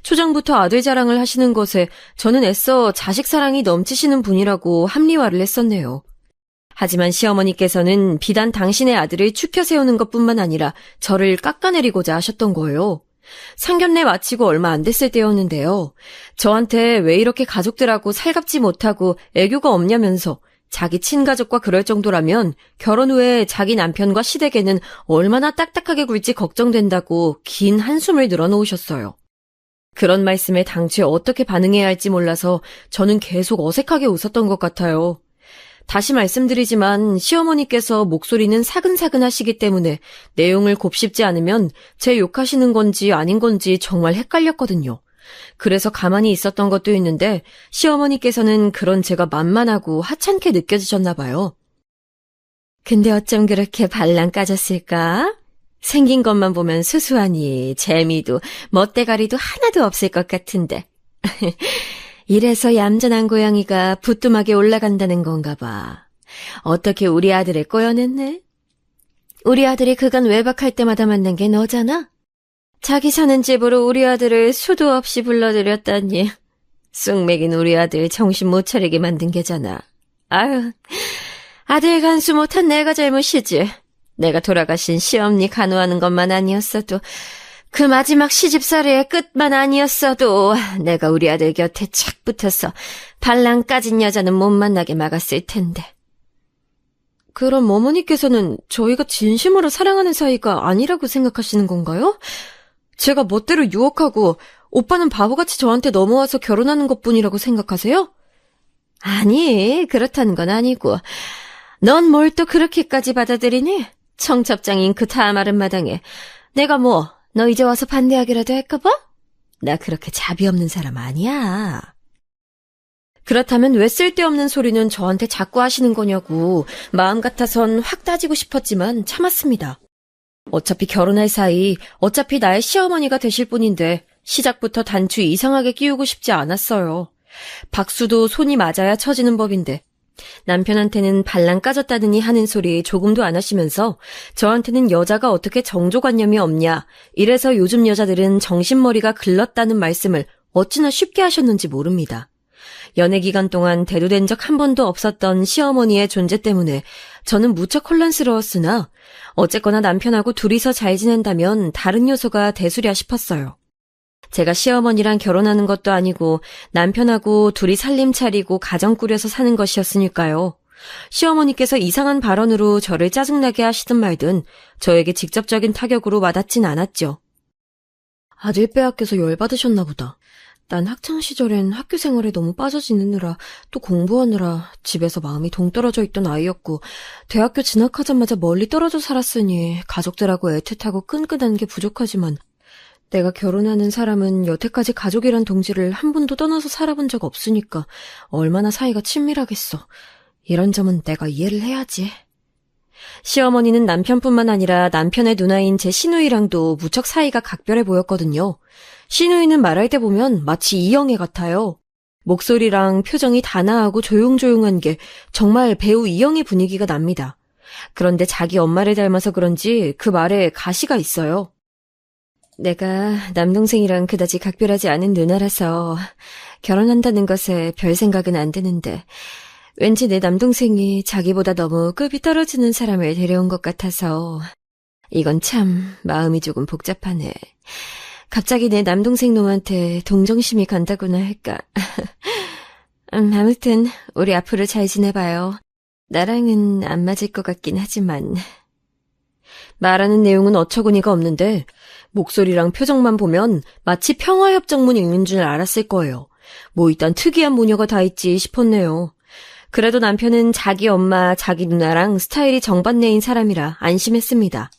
초장부터 아들 자랑을 하시는 것에 저는 애써 자식 사랑이 넘치시는 분이라고 합리화를 했었네요. 하지만 시어머니께서는 비단 당신의 아들을 추켜 세우는 것뿐만 아니라 저를 깎아내리고자 하셨던 거예요. 상견례 마치고 얼마 안 됐을 때였는데요. 저한테 왜 이렇게 가족들하고 살갑지 못하고 애교가 없냐면서 자기 친가족과 그럴 정도라면 결혼 후에 자기 남편과 시댁에는 얼마나 딱딱하게 굴지 걱정된다고 긴 한숨을 늘어놓으셨어요. 그런 말씀에 당최 어떻게 반응해야 할지 몰라서 저는 계속 어색하게 웃었던 것 같아요. 다시 말씀드리지만 시어머니께서 목소리는 사근사근 하시기 때문에 내용을 곱씹지 않으면 제 욕하시는 건지 아닌 건지 정말 헷갈렸거든요. 그래서 가만히 있었던 것도 있는데 시어머니께서는 그런 제가 만만하고 하찮게 느껴지셨나 봐요. 근데 어쩜 그렇게 발랑 까졌을까? 생긴 것만 보면 수수하니 재미도 멋대가리도 하나도 없을 것 같은데. 이래서 얌전한 고양이가 부뚜막에 올라간다는 건가 봐. 어떻게 우리 아들을 꼬여냈네? 우리 아들이 그간 외박할 때마다 만난 게 너잖아? 자기 사는 집으로 우리 아들을 수도 없이 불러들였다니. 쑥 맥인 우리 아들 정신 못 차리게 만든 게잖아. 아유, 아들 간수 못한 내가 잘못이지. 내가 돌아가신 시엄니 간호하는 것만 아니었어도, 그 마지막 시집살이의 끝만 아니었어도 내가 우리 아들 곁에 착 붙어서 발랑 까진 여자는 못 만나게 막았을 텐데. 그럼 어머니께서는 저희가 진심으로 사랑하는 사이가 아니라고 생각하시는 건가요? 제가 멋대로 유혹하고 오빠는 바보같이 저한테 넘어와서 결혼하는 것뿐이라고 생각하세요? 아니, 그렇다는 건 아니고. 넌 뭘 또 그렇게까지 받아들이니? 청첩장인 그 다 마른 마당에 내가 뭐 너 이제 와서 반대하기라도 할까봐? 나 그렇게 자비 없는 사람 아니야. 그렇다면 왜 쓸데없는 소리는 저한테 자꾸 하시는 거냐고 마음 같아선 확 따지고 싶었지만 참았습니다. 어차피 결혼할 사이, 어차피 나의 시어머니가 되실 분인데 시작부터 단추 이상하게 끼우고 싶지 않았어요. 박수도 손이 맞아야 쳐지는 법인데 남편한테는 발랑 까졌다느니 하는 소리 조금도 안 하시면서 저한테는 여자가 어떻게 정조관념이 없냐, 이래서 요즘 여자들은 정신머리가 글렀다는 말씀을 어찌나 쉽게 하셨는지 모릅니다. 연애 기간 동안 대두된 적 한 번도 없었던 시어머니의 존재 때문에 저는 무척 혼란스러웠으나 어쨌거나 남편하고 둘이서 잘 지낸다면 다른 요소가 대수랴 싶었어요. 제가 시어머니랑 결혼하는 것도 아니고 남편하고 둘이 살림 차리고 가정 꾸려서 사는 것이었으니까요. 시어머니께서 이상한 발언으로 저를 짜증나게 하시든 말든 저에게 직접적인 타격으로 와닿진 않았죠. 아들 빼앗겨서 열받으셨나 보다. 난 학창시절엔 학교 생활에 너무 빠져 지내느라 또 공부하느라 집에서 마음이 동떨어져 있던 아이였고 대학교 진학하자마자 멀리 떨어져 살았으니 가족들하고 애틋하고 끈끈한 게 부족하지만 내가 결혼하는 사람은 여태까지 가족이란 동지를 한 번도 떠나서 살아본 적 없으니까 얼마나 사이가 친밀하겠어. 이런 점은 내가 이해를 해야지. 시어머니는 남편뿐만 아니라 남편의 누나인 제 시누이랑도 무척 사이가 각별해 보였거든요. 시누이는 말할 때 보면 마치 이영애 같아요. 목소리랑 표정이 단아하고 조용조용한 게 정말 배우 이영애 분위기가 납니다. 그런데 자기 엄마를 닮아서 그런지 그 말에 가시가 있어요. 내가 남동생이랑 그다지 각별하지 않은 누나라서 결혼한다는 것에 별 생각은 안 드는데 왠지 내 남동생이 자기보다 너무 급이 떨어지는 사람을 데려온 것 같아서 이건 참 마음이 조금 복잡하네. 갑자기 내 남동생 놈한테 동정심이 간다고나 할까. 아무튼 우리 앞으로 잘 지내봐요. 나랑은 안 맞을 것 같긴 하지만. 말하는 내용은 어처구니가 없는데 목소리랑 표정만 보면 마치 평화협정문 읽는 줄 알았을 거예요. 뭐 이딴 특이한 모녀가 다 있지 싶었네요. 그래도 남편은 자기 엄마, 자기 누나랑 스타일이 정반대인 사람이라 안심했습니다.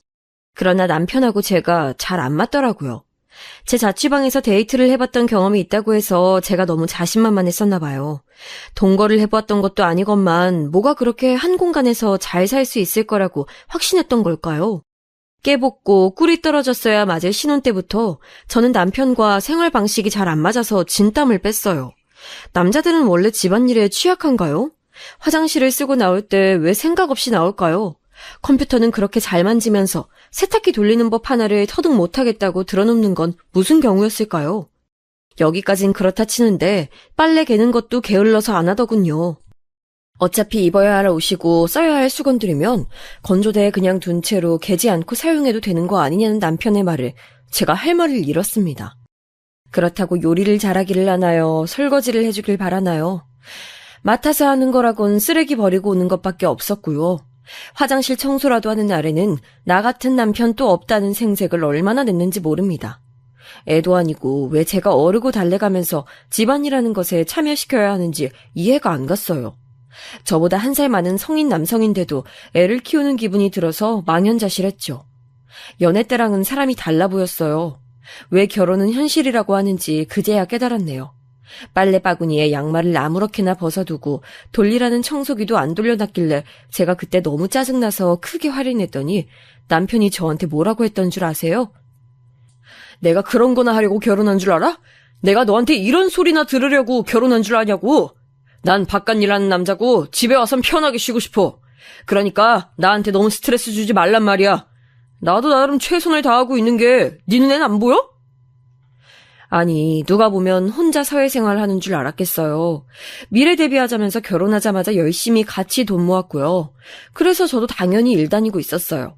그러나 남편하고 제가 잘 안 맞더라고요. 제 자취방에서 데이트를 해봤던 경험이 있다고 해서 제가 너무 자신만만했었나 봐요. 동거를 해보았던 것도 아니건만 뭐가 그렇게 한 공간에서 잘 살 수 있을 거라고 확신했던 걸까요? 깨볶고 꿀이 떨어졌어야 맞을 신혼 때부터 저는 남편과 생활 방식이 잘 안 맞아서 진땀을 뺐어요. 남자들은 원래 집안일에 취약한가요? 화장실을 쓰고 나올 때 왜 생각 없이 나올까요? 컴퓨터는 그렇게 잘 만지면서 세탁기 돌리는 법 하나를 터득 못하겠다고 드러눕는 건 무슨 경우였을까요? 여기까진 그렇다 치는데 빨래 개는 것도 게을러서 안 하더군요. 어차피 입어야 할 옷이고 써야 할 수건들이면 건조대에 그냥 둔 채로 개지 않고 사용해도 되는 거 아니냐는 남편의 말을 제가 할 말을 잃었습니다. 그렇다고 요리를 잘하기를 하나요? 설거지를 해주길 바라나요? 맡아서 하는 거라곤 쓰레기 버리고 오는 것밖에 없었고요. 화장실 청소라도 하는 날에는 나 같은 남편 또 없다는 생색을 얼마나 냈는지 모릅니다. 애도 아니고 왜 제가 어르고 달래가면서 집안이라는 것에 참여시켜야 하는지 이해가 안 갔어요. 저보다 1살 많은 성인 남성인데도 애를 키우는 기분이 들어서 망연자실했죠. 연애 때랑은 사람이 달라 보였어요. 왜 결혼은 현실이라고 하는지 그제야 깨달았네요. 빨래 바구니에 양말을 아무렇게나 벗어두고 돌리라는 청소기도 안 돌려놨길래 제가 그때 너무 짜증나서 크게 화를 냈더니 남편이 저한테 뭐라고 했던 줄 아세요? 내가 그런 거나 하려고 결혼한 줄 알아? 내가 너한테 이런 소리나 들으려고 결혼한 줄 아냐고. 난 바깥일하는 남자고 집에 와선 편하게 쉬고 싶어. 그러니까 나한테 너무 스트레스 주지 말란 말이야. 나도 나름 최선을 다하고 있는 게 네 눈엔 안 보여? 아니, 누가 보면 혼자 사회생활 하는 줄 알았겠어요. 미래 대비하자면서 결혼하자마자 열심히 같이 돈 모았고요. 그래서 저도 당연히 일 다니고 있었어요.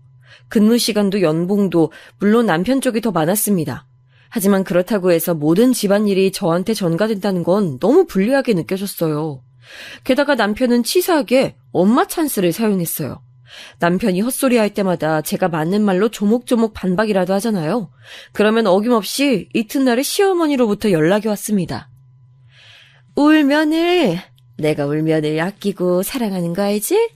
근무 시간도 연봉도 물론 남편 쪽이 더 많았습니다. 하지만 그렇다고 해서 모든 집안일이 저한테 전가된다는 건 너무 불리하게 느껴졌어요. 게다가 남편은 치사하게 엄마 찬스를 사용했어요. 남편이 헛소리 할 때마다 제가 맞는 말로 조목조목 반박이라도 하잖아요. 그러면 어김없이 이튿날에 시어머니로부터 연락이 왔습니다. 울면을, 내가 울면을 아끼고 사랑하는 거 알지?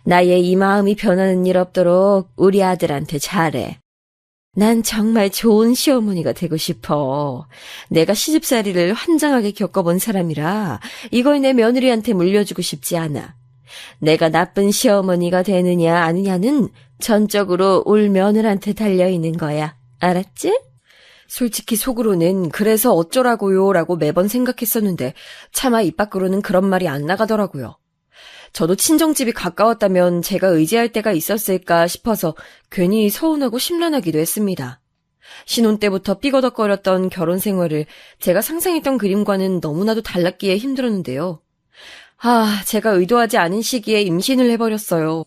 나의 이 마음이 변하는 일 없도록 우리 아들한테 잘해. 난 정말 좋은 시어머니가 되고 싶어. 내가 시집살이를 환장하게 겪어본 사람이라 이걸 내 며느리한테 물려주고 싶지 않아. 내가 나쁜 시어머니가 되느냐 아니냐는 전적으로 울 며느리한테 달려있는 거야. 알았지? 솔직히 속으로는 그래서 어쩌라고요 라고 매번 생각했었는데 차마 입 밖으로는 그런 말이 안 나가더라고요. 저도 친정집이 가까웠다면 제가 의지할 때가 있었을까 싶어서 괜히 서운하고 심란하기도 했습니다. 신혼 때부터 삐거덕거렸던 결혼 생활을 제가 상상했던 그림과는 너무나도 달랐기에 힘들었는데요. 제가 의도하지 않은 시기에 임신을 해버렸어요.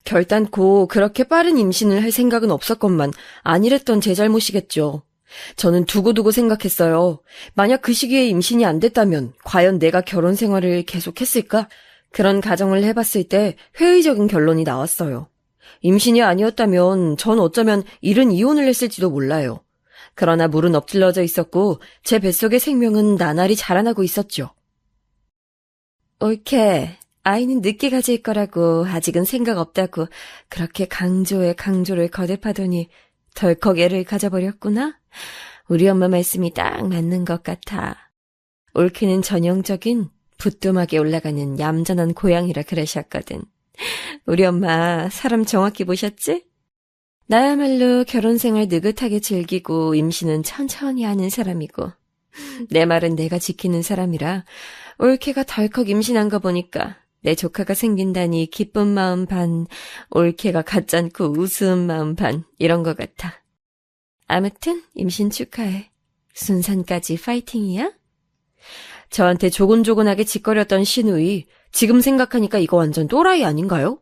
결단코 그렇게 빠른 임신을 할 생각은 없었건만 아니랬던 제 잘못이겠죠. 저는 두고두고 생각했어요. 만약 그 시기에 임신이 안 됐다면 과연 내가 결혼 생활을 계속했을까? 그런 가정을 해봤을 때 회의적인 결론이 나왔어요. 임신이 아니었다면 전 어쩌면 이른 이혼을 했을지도 몰라요. 그러나 물은 엎질러져 있었고 제 뱃속의 생명은 나날이 자라나고 있었죠. 옳게, 아이는 늦게 가질 거라고 아직은 생각 없다고 그렇게 강조에 강조를 거듭하더니 덜컥 애를 가져버렸구나? 우리 엄마 말씀이 딱 맞는 것 같아. 옳게는 전형적인 부뚜막에 올라가는 얌전한 고양이라 그러셨거든. 우리 엄마 사람 정확히 보셨지? 나야말로 결혼생활 느긋하게 즐기고 임신은 천천히 하는 사람이고 내 말은 내가 지키는 사람이라 올케가 덜컥 임신한 거 보니까 내 조카가 생긴다니 기쁜 마음 반, 올케가 가짠고 우스운 마음 반 이런 것 같아. 아무튼 임신 축하해. 순산까지 파이팅이야? 저한테 조곤조곤하게 짓거렸던 시누이, 지금 생각하니까 이거 완전 또라이 아닌가요?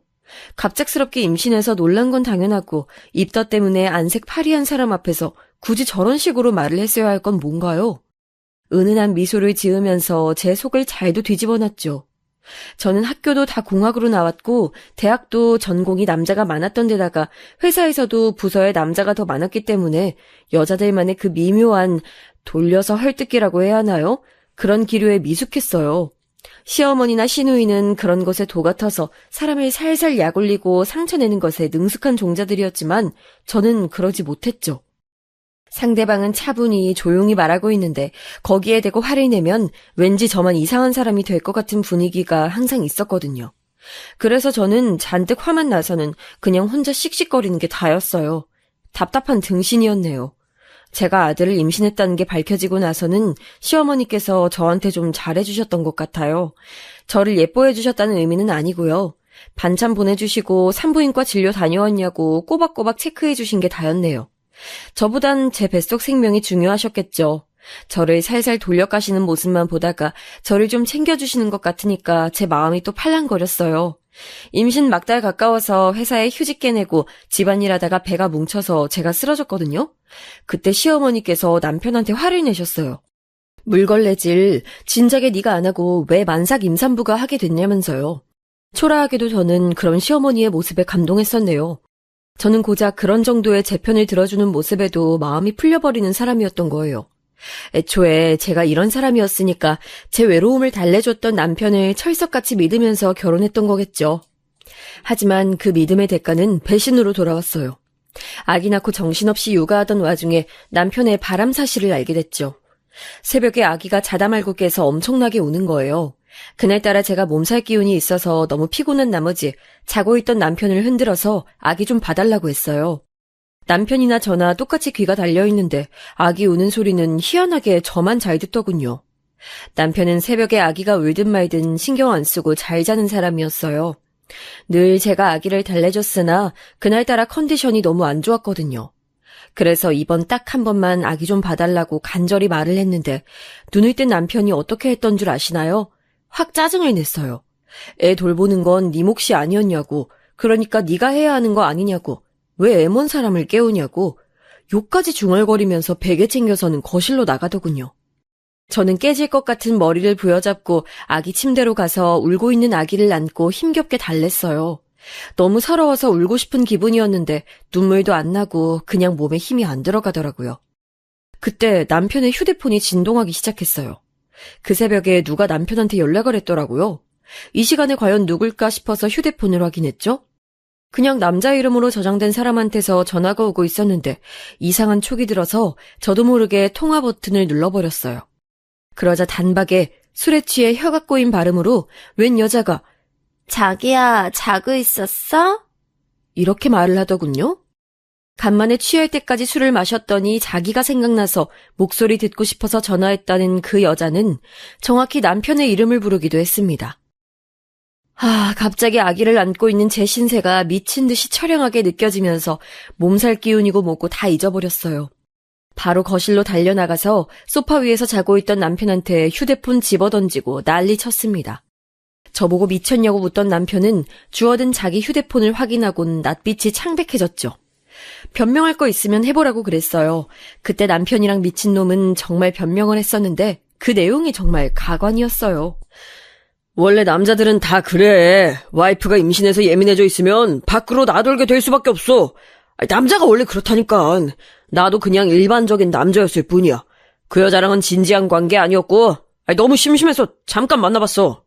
갑작스럽게 임신해서 놀란 건 당연하고 입덧 때문에 안색 파리한 사람 앞에서 굳이 저런 식으로 말을 했어야 할 건 뭔가요? 은은한 미소를 지으면서 제 속을 잘도 뒤집어놨죠. 저는 학교도 다 공학으로 나왔고 대학도 전공이 남자가 많았던 데다가 회사에서도 부서에 남자가 더 많았기 때문에 여자들만의 그 미묘한 돌려서 헐뜯기라고 해야 하나요? 그런 기류에 미숙했어요. 시어머니나 시누이는 그런 것에 도 같아서 사람을 살살 약올리고 상처내는 것에 능숙한 종자들이었지만 저는 그러지 못했죠. 상대방은 차분히 조용히 말하고 있는데 거기에 대고 화를 내면 왠지 저만 이상한 사람이 될 것 같은 분위기가 항상 있었거든요. 그래서 저는 잔뜩 화만 나서는 그냥 혼자 씩씩거리는 게 다였어요. 답답한 등신이었네요. 제가 아들을 임신했다는 게 밝혀지고 나서는 시어머니께서 저한테 좀 잘해주셨던 것 같아요. 저를 예뻐해주셨다는 의미는 아니고요. 반찬 보내주시고 산부인과 진료 다녀왔냐고 꼬박꼬박 체크해주신 게 다였네요. 저보단 제 뱃속 생명이 중요하셨겠죠. 저를 살살 돌려가시는 모습만 보다가 저를 좀 챙겨주시는 것 같으니까 제 마음이 또 팔랑거렸어요. 임신 막달 가까워서 회사에 휴직 깨내고 집안일 하다가 배가 뭉쳐서 제가 쓰러졌거든요. 그때 시어머니께서 남편한테 화를 내셨어요. 물걸레질 진작에 네가 안 하고 왜 만삭 임산부가 하게 됐냐면서요. 초라하게도 저는 그런 시어머니의 모습에 감동했었네요. 저는 고작 그런 정도의 제 편을 들어주는 모습에도 마음이 풀려버리는 사람이었던 거예요. 애초에 제가 이런 사람이었으니까 제 외로움을 달래줬던 남편을 철석같이 믿으면서 결혼했던 거겠죠. 하지만 그 믿음의 대가는 배신으로 돌아왔어요. 아기 낳고 정신없이 육아하던 와중에 남편의 바람 사실을 알게 됐죠. 새벽에 아기가 자다 말고 깨서 엄청나게 우는 거예요. 그날따라 제가 몸살 기운이 있어서 너무 피곤한 나머지 자고 있던 남편을 흔들어서 아기 좀 봐달라고 했어요. 남편이나 저나 똑같이 귀가 달려있는데 아기 우는 소리는 희한하게 저만 잘 듣더군요. 남편은 새벽에 아기가 울든 말든 신경 안 쓰고 잘 자는 사람이었어요. 늘 제가 아기를 달래줬으나 그날따라 컨디션이 너무 안 좋았거든요. 그래서 이번 딱 한 번만 아기 좀 봐달라고 간절히 말을 했는데 눈을 뜬 남편이 어떻게 했던 줄 아시나요? 확 짜증을 냈어요. 애 돌보는 건 네 몫이 아니었냐고, 그러니까 네가 해야 하는 거 아니냐고, 왜 애 먼 사람을 깨우냐고, 욕까지 중얼거리면서 베개 챙겨서는 거실로 나가더군요. 저는 깨질 것 같은 머리를 부여잡고 아기 침대로 가서 울고 있는 아기를 안고 힘겹게 달랬어요. 너무 서러워서 울고 싶은 기분이었는데 눈물도 안 나고 그냥 몸에 힘이 안 들어가더라고요. 그때 남편의 휴대폰이 진동하기 시작했어요. 그 새벽에 누가 남편한테 연락을 했더라고요. 이 시간에 과연 누굴까 싶어서 휴대폰을 확인했죠. 그냥 남자 이름으로 저장된 사람한테서 전화가 오고 있었는데 이상한 촉이 들어서 저도 모르게 통화 버튼을 눌러버렸어요. 그러자 단박에 술에 취해 혀가 꼬인 발음으로 웬 여자가 자기야, 자고 있었어? 이렇게 말을 하더군요. 간만에 취할 때까지 술을 마셨더니 자기가 생각나서 목소리 듣고 싶어서 전화했다는 그 여자는 정확히 남편의 이름을 부르기도 했습니다. 갑자기 아기를 안고 있는 제 신세가 미친 듯이 처량하게 느껴지면서 몸살 기운이고 뭐고 다 잊어버렸어요. 바로 거실로 달려나가서 소파 위에서 자고 있던 남편한테 휴대폰 집어던지고 난리 쳤습니다. 저보고 미쳤냐고 묻던 남편은 주워든 자기 휴대폰을 확인하곤 낯빛이 창백해졌죠. 변명할 거 있으면 해보라고 그랬어요. 그때 남편이랑 미친놈은 정말 변명을 했었는데 그 내용이 정말 가관이었어요. 원래 남자들은 다 그래. 와이프가 임신해서 예민해져 있으면 밖으로 나돌게 될 수밖에 없어. 남자가 원래 그렇다니까. 나도 그냥 일반적인 남자였을 뿐이야. 그 여자랑은 진지한 관계 아니었고 너무 심심해서 잠깐 만나봤어.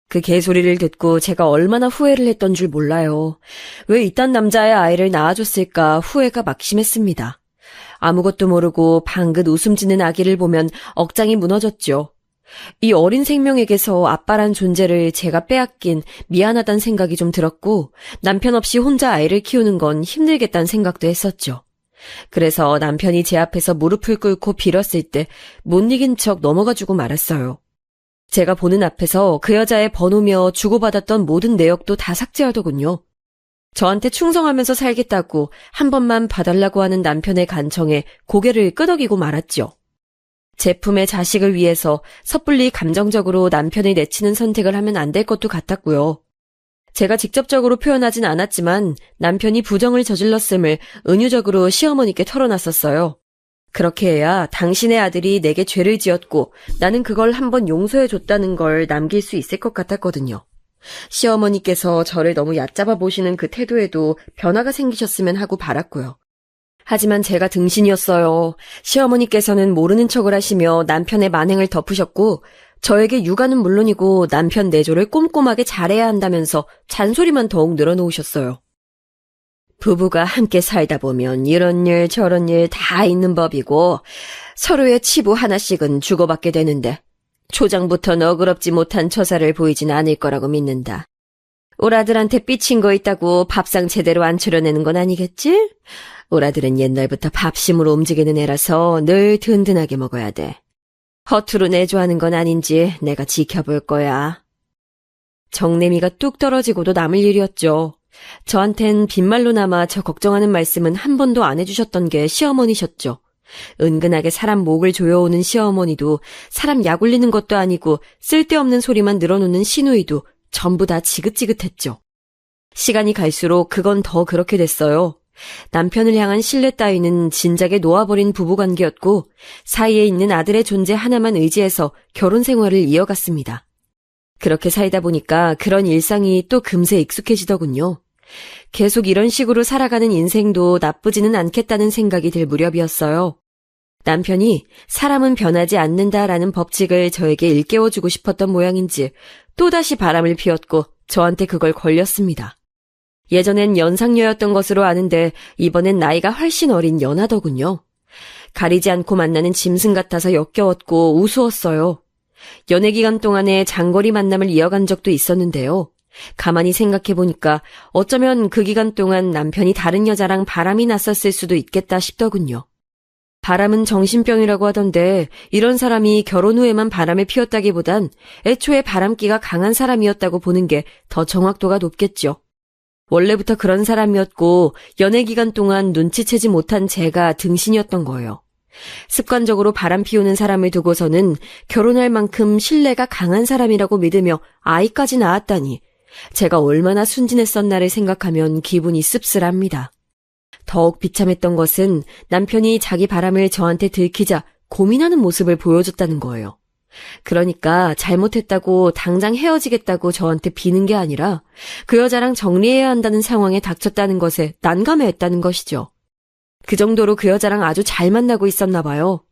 그 개소리를 듣고 제가 얼마나 후회를 했던 줄 몰라요. 왜 이딴 남자의 아이를 낳아줬을까 후회가 막심했습니다. 아무것도 모르고 방긋 웃음 짓는 아기를 보면 억장이 무너졌죠. 이 어린 생명에게서 아빠란 존재를 제가 빼앗긴 미안하단 생각이 좀 들었고 남편 없이 혼자 아이를 키우는 건 힘들겠다는 생각도 했었죠. 그래서 남편이 제 앞에서 무릎을 꿇고 빌었을 때 못 이긴 척 넘어가주고 말았어요. 제가 보는 앞에서 그 여자의 번호며 주고받았던 모든 내역도 다 삭제하더군요. 저한테 충성하면서 살겠다고 한 번만 봐달라고 하는 남편의 간청에 고개를 끄덕이고 말았죠. 제품의 자식을 위해서 섣불리 감정적으로 남편을 내치는 선택을 하면 안 될 것도 같았고요. 제가 직접적으로 표현하진 않았지만 남편이 부정을 저질렀음을 은유적으로 시어머니께 털어놨었어요. 그렇게 해야 당신의 아들이 내게 죄를 지었고 나는 그걸 한번 용서해줬다는 걸 남길 수 있을 것 같았거든요. 시어머니께서 저를 너무 얕잡아 보시는 그 태도에도 변화가 생기셨으면 하고 바랐고요. 하지만 제가 등신이었어요. 시어머니께서는 모르는 척을 하시며 남편의 만행을 덮으셨고 저에게 육아는 물론이고 남편 내조를 꼼꼼하게 잘해야 한다면서 잔소리만 더욱 늘어놓으셨어요. 부부가 함께 살다 보면 이런 일 저런 일 다 있는 법이고 서로의 치부 하나씩은 주고받게 되는데 초장부터 너그럽지 못한 처사를 보이진 않을 거라고 믿는다. 오라들한테 삐친 거 있다고 밥상 제대로 안 차려내는 건 아니겠지? 오라들은 옛날부터 밥심으로 움직이는 애라서 늘 든든하게 먹어야 돼. 허투루 내조하는 건 아닌지 내가 지켜볼 거야. 정내미가 뚝 떨어지고도 남을 일이었죠. 저한텐 빈말로나마 저 걱정하는 말씀은 한 번도 안 해주셨던 게 시어머니셨죠. 은근하게 사람 목을 조여오는 시어머니도 사람 약 올리는 것도 아니고 쓸데없는 소리만 늘어놓는 시누이도 전부 다 지긋지긋했죠. 시간이 갈수록 그건 더 그렇게 됐어요. 남편을 향한 신뢰 따위는 진작에 놓아버린 부부관계였고 사이에 있는 아들의 존재 하나만 의지해서 결혼 생활을 이어갔습니다. 그렇게 살다 보니까 그런 일상이 또 금세 익숙해지더군요. 계속 이런 식으로 살아가는 인생도 나쁘지는 않겠다는 생각이 들 무렵이었어요. 남편이 사람은 변하지 않는다라는 법칙을 저에게 일깨워주고 싶었던 모양인지 또다시 바람을 피웠고 저한테 그걸 걸렸습니다. 예전엔 연상녀였던 것으로 아는데 이번엔 나이가 훨씬 어린 연하더군요. 가리지 않고 만나는 짐승 같아서 역겨웠고 우스웠어요. 연애 기간 동안에 장거리 만남을 이어간 적도 있었는데요. 가만히 생각해보니까 어쩌면 그 기간 동안 남편이 다른 여자랑 바람이 났었을 수도 있겠다 싶더군요. 바람은 정신병이라고 하던데 이런 사람이 결혼 후에만 바람을 피웠다기보단 애초에 바람기가 강한 사람이었다고 보는 게 더 정확도가 높겠죠. 원래부터 그런 사람이었고 연애 기간 동안 눈치채지 못한 제가 등신이었던 거예요. 습관적으로 바람 피우는 사람을 두고서는 결혼할 만큼 신뢰가 강한 사람이라고 믿으며 아이까지 낳았다니 제가 얼마나 순진했었나를 생각하면 기분이 씁쓸합니다. 더욱 비참했던 것은 남편이 자기 바람을 저한테 들키자 고민하는 모습을 보여줬다는 거예요. 그러니까 잘못했다고 당장 헤어지겠다고 저한테 비는 게 아니라 그 여자랑 정리해야 한다는 상황에 닥쳤다는 것에 난감해했다는 것이죠. 그 정도로 그 여자랑 아주 잘 만나고 있었나 봐요.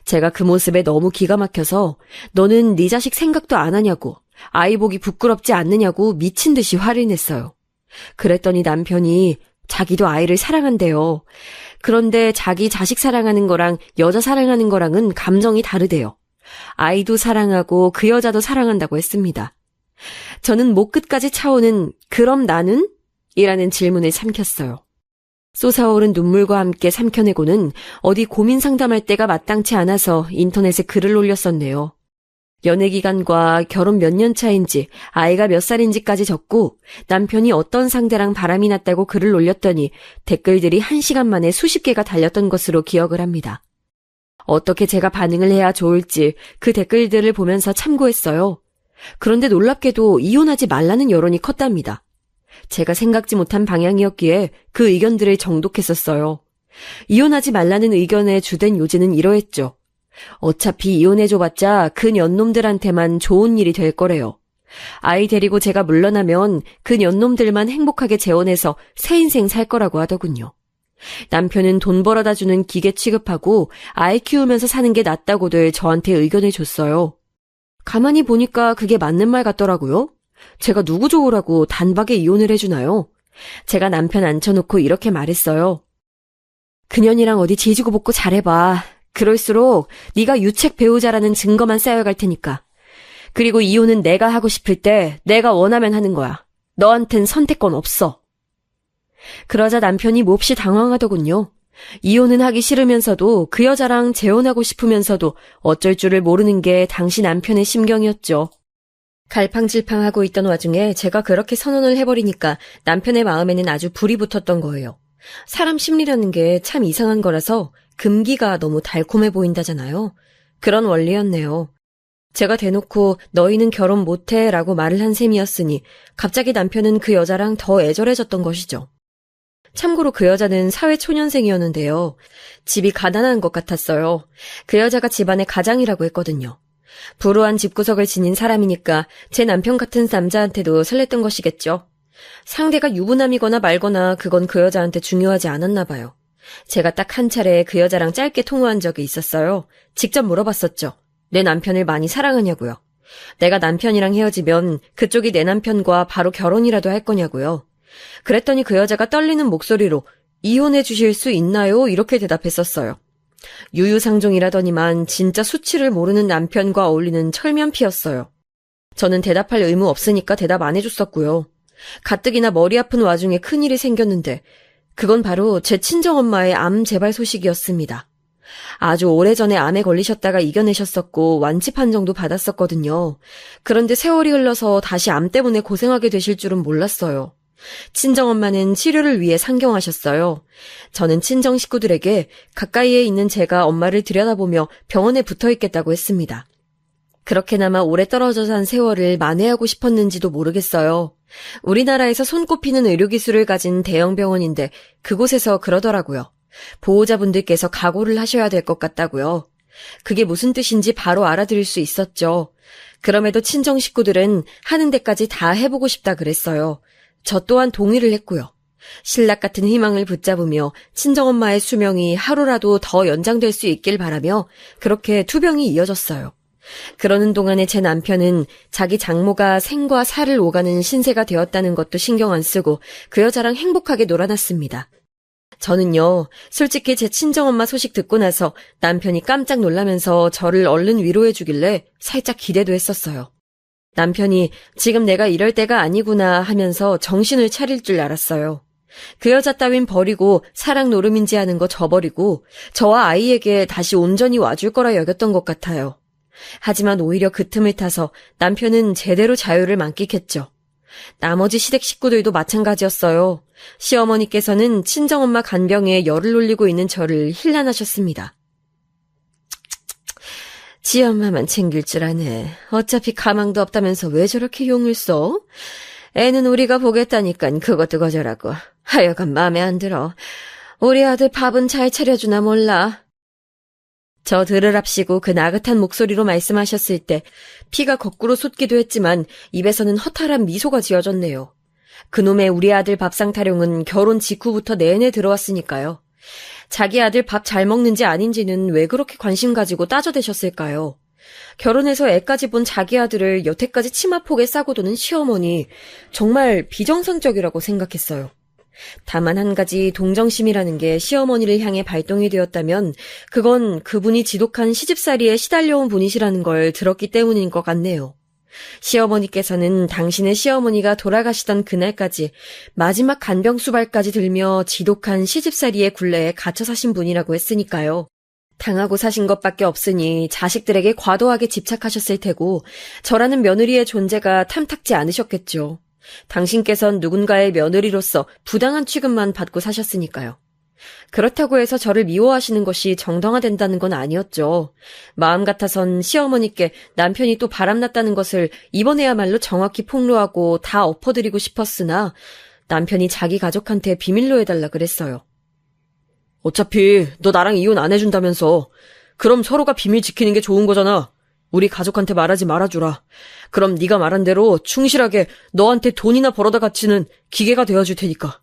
제가 그 모습에 너무 기가 막혀서 너는 네 자식 생각도 안 하냐고, 아이 보기 부끄럽지 않느냐고 미친 듯이 화를 냈어요. 그랬더니 남편이 자기도 아이를 사랑한대요. 그런데 자기 자식 사랑하는 거랑 여자 사랑하는 거랑은 감정이 다르대요. 아이도 사랑하고 그 여자도 사랑한다고 했습니다. 저는 목 끝까지 차오는 그럼 나는? 이라는 질문을 삼켰어요. 솟아오른 눈물과 함께 삼켜내고는 어디 고민 상담할 때가 마땅치 않아서 인터넷에 글을 올렸었네요. 연애 기간과 결혼 몇 년 차인지 아이가 몇 살인지까지 적고 남편이 어떤 상대랑 바람이 났다고 글을 올렸더니 댓글들이 1시간 만에 수십 개가 달렸던 것으로 기억을 합니다. 어떻게 제가 반응을 해야 좋을지 그 댓글들을 보면서 참고했어요. 그런데 놀랍게도 이혼하지 말라는 여론이 컸답니다. 제가 생각지 못한 방향이었기에 그 의견들을 정독했었어요. 이혼하지 말라는 의견의 주된 요지는 이러했죠. 어차피 이혼해줘봤자 그 년놈들한테만 좋은 일이 될 거래요. 아이 데리고 제가 물러나면 그 년놈들만 행복하게 재혼해서 새 인생 살 거라고 하더군요. 남편은 돈 벌어다 주는 기계 취급하고 아이 키우면서 사는 게 낫다고들 저한테 의견을 줬어요. 가만히 보니까 그게 맞는 말 같더라고요. 제가 누구 좋으라고 단박에 이혼을 해주나요? 제가 남편 앉혀놓고 이렇게 말했어요. 그년이랑 어디 지지고 볶고 잘해봐. 그럴수록 네가 유책 배우자라는 증거만 쌓여갈 테니까. 그리고 이혼은 내가 하고 싶을 때 내가 원하면 하는 거야. 너한텐 선택권 없어. 그러자 남편이 몹시 당황하더군요. 이혼은 하기 싫으면서도 그 여자랑 재혼하고 싶으면서도 어쩔 줄을 모르는 게 당시 남편의 심경이었죠. 갈팡질팡하고 있던 와중에 제가 그렇게 선언을 해버리니까 남편의 마음에는 아주 불이 붙었던 거예요. 사람 심리라는 게 참 이상한 거라서 금기가 너무 달콤해 보인다잖아요. 그런 원리였네요. 제가 대놓고 너희는 결혼 못해 라고 말을 한 셈이었으니 갑자기 남편은 그 여자랑 더 애절해졌던 것이죠. 참고로 그 여자는 사회초년생이었는데요. 집이 가난한 것 같았어요. 그 여자가 집안의 가장이라고 했거든요. 불우한 집구석을 지닌 사람이니까 제 남편 같은 남자한테도 설렜던 것이겠죠. 상대가 유부남이거나 말거나 그건 그 여자한테 중요하지 않았나 봐요. 제가 딱 한 차례 그 여자랑 짧게 통화한 적이 있었어요. 직접 물어봤었죠. 내 남편을 많이 사랑하냐고요. 내가 남편이랑 헤어지면 그쪽이 내 남편과 바로 결혼이라도 할 거냐고요. 그랬더니 그 여자가 떨리는 목소리로 이혼해 주실 수 있나요? 이렇게 대답했었어요. 유유상종이라더니만 진짜 수치를 모르는 남편과 어울리는 철면피였어요. 저는 대답할 의무 없으니까 대답 안 해줬었고요. 가뜩이나 머리 아픈 와중에 큰일이 생겼는데 그건 바로 제 친정엄마의 암 재발 소식이었습니다. 아주 오래전에 암에 걸리셨다가 이겨내셨었고 완치 판정도 받았었거든요. 그런데 세월이 흘러서 다시 암 때문에 고생하게 되실 줄은 몰랐어요. 친정엄마는 치료를 위해 상경하셨어요. 저는 친정 식구들에게 가까이에 있는 제가 엄마를 들여다보며 병원에 붙어있겠다고 했습니다. 그렇게나마 오래 떨어져 산 세월을 만회하고 싶었는지도 모르겠어요. 우리나라에서 손꼽히는 의료기술을 가진 대형 병원인데 그곳에서 그러더라고요. 보호자분들께서 각오를 하셔야 될 것 같다고요. 그게 무슨 뜻인지 바로 알아들을 수 있었죠. 그럼에도 친정 식구들은 하는 데까지 다 해보고 싶다 그랬어요. 저 또한 동의를 했고요. 신락 같은 희망을 붙잡으며 친정엄마의 수명이 하루라도 더 연장될 수 있길 바라며 그렇게 투병이 이어졌어요. 그러는 동안에 제 남편은 자기 장모가 생과 사를 오가는 신세가 되었다는 것도 신경 안 쓰고 그 여자랑 행복하게 놀아놨습니다. 저는요, 솔직히 제 친정엄마 소식 듣고 나서 남편이 깜짝 놀라면서 저를 얼른 위로해주길래 살짝 기대도 했었어요. 남편이 지금 내가 이럴 때가 아니구나 하면서 정신을 차릴 줄 알았어요. 그 여자 따윈 버리고 사랑 노름인지 하는 거 저버리고 저와 아이에게 다시 온전히 와줄 거라 여겼던 것 같아요. 하지만 오히려 그 틈을 타서 남편은 제대로 자유를 만끽했죠. 나머지 시댁 식구들도 마찬가지였어요. 시어머니께서는 친정엄마 간병에 열을 올리고 있는 저를 힐난하셨습니다. 지 엄마만 챙길 줄 아네. 어차피 가망도 없다면서 왜 저렇게 용을 써? 애는 우리가 보겠다니깐 그것도 거절하고. 하여간 마음에 안 들어. 우리 아들 밥은 잘 차려주나 몰라. 저 들으랍시고 그 나긋한 목소리로 말씀하셨을 때 피가 거꾸로 솟기도 했지만 입에서는 허탈한 미소가 지어졌네요. 그놈의 우리 아들 밥상 타령은 결혼 직후부터 내내 들어왔으니까요. 자기 아들 밥 잘 먹는지 아닌지는 왜 그렇게 관심 가지고 따져대셨을까요? 결혼해서 애까지 본 자기 아들을 여태까지 치마폭에 싸고 도는 시어머니, 정말 비정상적이라고 생각했어요. 다만 한 가지 동정심이라는 게 시어머니를 향해 발동이 되었다면 그건 그분이 지독한 시집살이에 시달려온 분이시라는 걸 들었기 때문인 것 같네요. 시어머니께서는 당신의 시어머니가 돌아가시던 그날까지 마지막 간병수발까지 들며 지독한 시집살이의 굴레에 갇혀 사신 분이라고 했으니까요. 당하고 사신 것밖에 없으니 자식들에게 과도하게 집착하셨을 테고 저라는 며느리의 존재가 탐탁지 않으셨겠죠. 당신께선 누군가의 며느리로서 부당한 취급만 받고 사셨으니까요. 그렇다고 해서 저를 미워하시는 것이 정당화된다는 건 아니었죠. 마음 같아선 시어머니께 남편이 또 바람났다는 것을 이번에야말로 정확히 폭로하고 다 엎어드리고 싶었으나 남편이 자기 가족한테 비밀로 해달라 그랬어요. 어차피 너 나랑 이혼 안 해준다면서. 그럼 서로가 비밀 지키는 게 좋은 거잖아. 우리 가족한테 말하지 말아주라. 그럼 네가 말한 대로 충실하게 너한테 돈이나 벌어다 바치는 기계가 되어줄 테니까.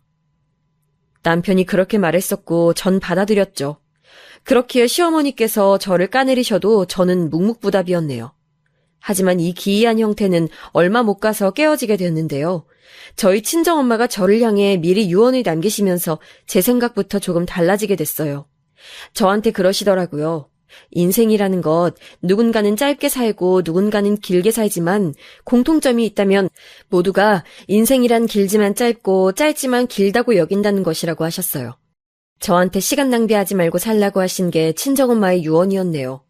남편이 그렇게 말했었고 전 받아들였죠. 그렇기에 시어머니께서 저를 까내리셔도 저는 묵묵부답이었네요. 하지만 이 기이한 형태는 얼마 못 가서 깨어지게 됐는데요. 저희 친정엄마가 저를 향해 미리 유언을 남기시면서 제 생각부터 조금 달라지게 됐어요. 저한테 그러시더라고요. 인생이라는 것, 누군가는 짧게 살고 누군가는 길게 살지만 공통점이 있다면 모두가 인생이란 길지만 짧고 짧지만 길다고 여긴다는 것이라고 하셨어요. 저한테 시간 낭비하지 말고 살라고 하신 게 친정엄마의 유언이었네요.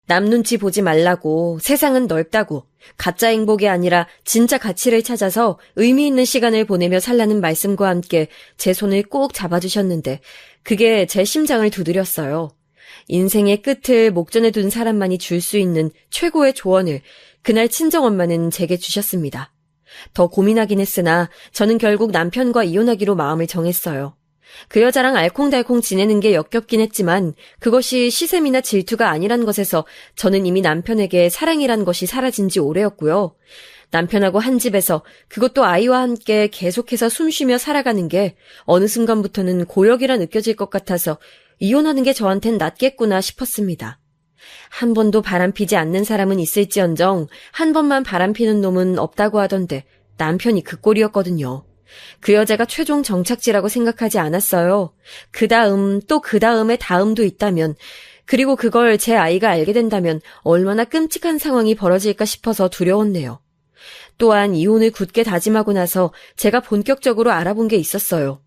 남 눈치 보지 말라고, 세상은 넓다고, 가짜 행복이 아니라 진짜 가치를 찾아서 의미 있는 시간을 보내며 살라는 말씀과 함께 제 손을 꼭 잡아주셨는데 그게 제 심장을 두드렸어요. 인생의 끝을 목전에 둔 사람만이 줄 수 있는 최고의 조언을 그날 친정엄마는 제게 주셨습니다. 더 고민하긴 했으나 저는 결국 남편과 이혼하기로 마음을 정했어요. 그 여자랑 알콩달콩 지내는 게 역겹긴 했지만 그것이 시샘이나 질투가 아니란 것에서 저는 이미 남편에게 사랑이란 것이 사라진 지 오래였고요. 남편하고 한 집에서 그것도 아이와 함께 계속해서 숨쉬며 살아가는 게 어느 순간부터는 고역이라 느껴질 것 같아서 이혼하는 게 저한텐 낫겠구나 싶었습니다. 한 번도 바람피지 않는 사람은 있을지언정 한 번만 바람피는 놈은 없다고 하던데 남편이 그 꼴이었거든요. 그 여자가 최종 정착지라고 생각하지 않았어요. 그 다음 또 그 다음의 다음도 있다면, 그리고 그걸 제 아이가 알게 된다면 얼마나 끔찍한 상황이 벌어질까 싶어서 두려웠네요. 또한 이혼을 굳게 다짐하고 나서 제가 본격적으로 알아본 게 있었어요.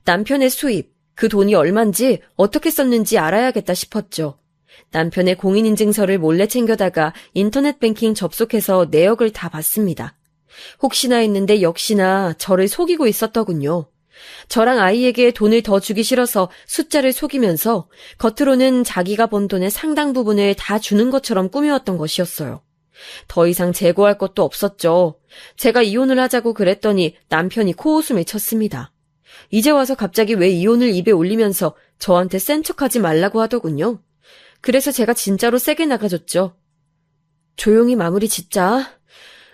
남편의 수입, 그 돈이 얼만지 어떻게 썼는지 알아야겠다 싶었죠. 남편의 공인인증서를 몰래 챙겨다가 인터넷 뱅킹 접속해서 내역을 다 봤습니다. 혹시나 했는데 역시나 저를 속이고 있었더군요. 저랑 아이에게 돈을 더 주기 싫어서 숫자를 속이면서 겉으로는 자기가 번 돈의 상당 부분을 다 주는 것처럼 꾸며왔던 것이었어요. 더 이상 재고할 것도 없었죠. 제가 이혼을 하자고 그랬더니 남편이 코웃음을 쳤습니다. 이제 와서 갑자기 왜 이혼을 입에 올리면서 저한테 센 척하지 말라고 하더군요. 그래서 제가 진짜로 세게 나가줬죠. 조용히 마무리 짓자.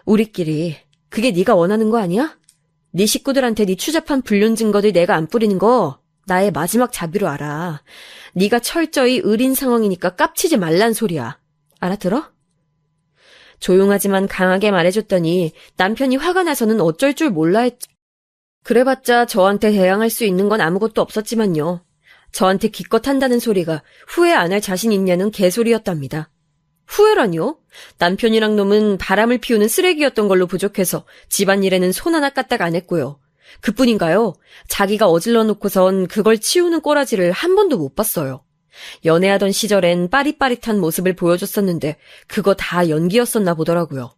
우리끼리. 그게 네가 원하는 거 아니야? 네 식구들한테 네 추잡한 불륜 증거들 내가 안 뿌리는 거 나의 마지막 자비로 알아. 네가 철저히 의린 상황이니까 깝치지 말란 소리야. 알아들어? 조용하지만 강하게 말해줬더니 남편이 화가 나서는 어쩔 줄 몰라 했죠. 그래봤자 저한테 대항할 수 있는 건 아무것도 없었지만요. 저한테 기껏 한다는 소리가 후회 안 할 자신 있냐는 개소리였답니다. 후회라니요? 남편이랑 놈은 바람을 피우는 쓰레기였던 걸로 부족해서 집안일에는 손 하나 까딱 안 했고요. 그뿐인가요? 자기가 어질러 놓고선 그걸 치우는 꼬라지를 한 번도 못 봤어요. 연애하던 시절엔 빠릿빠릿한 모습을 보여줬었는데 그거 다 연기였었나 보더라고요.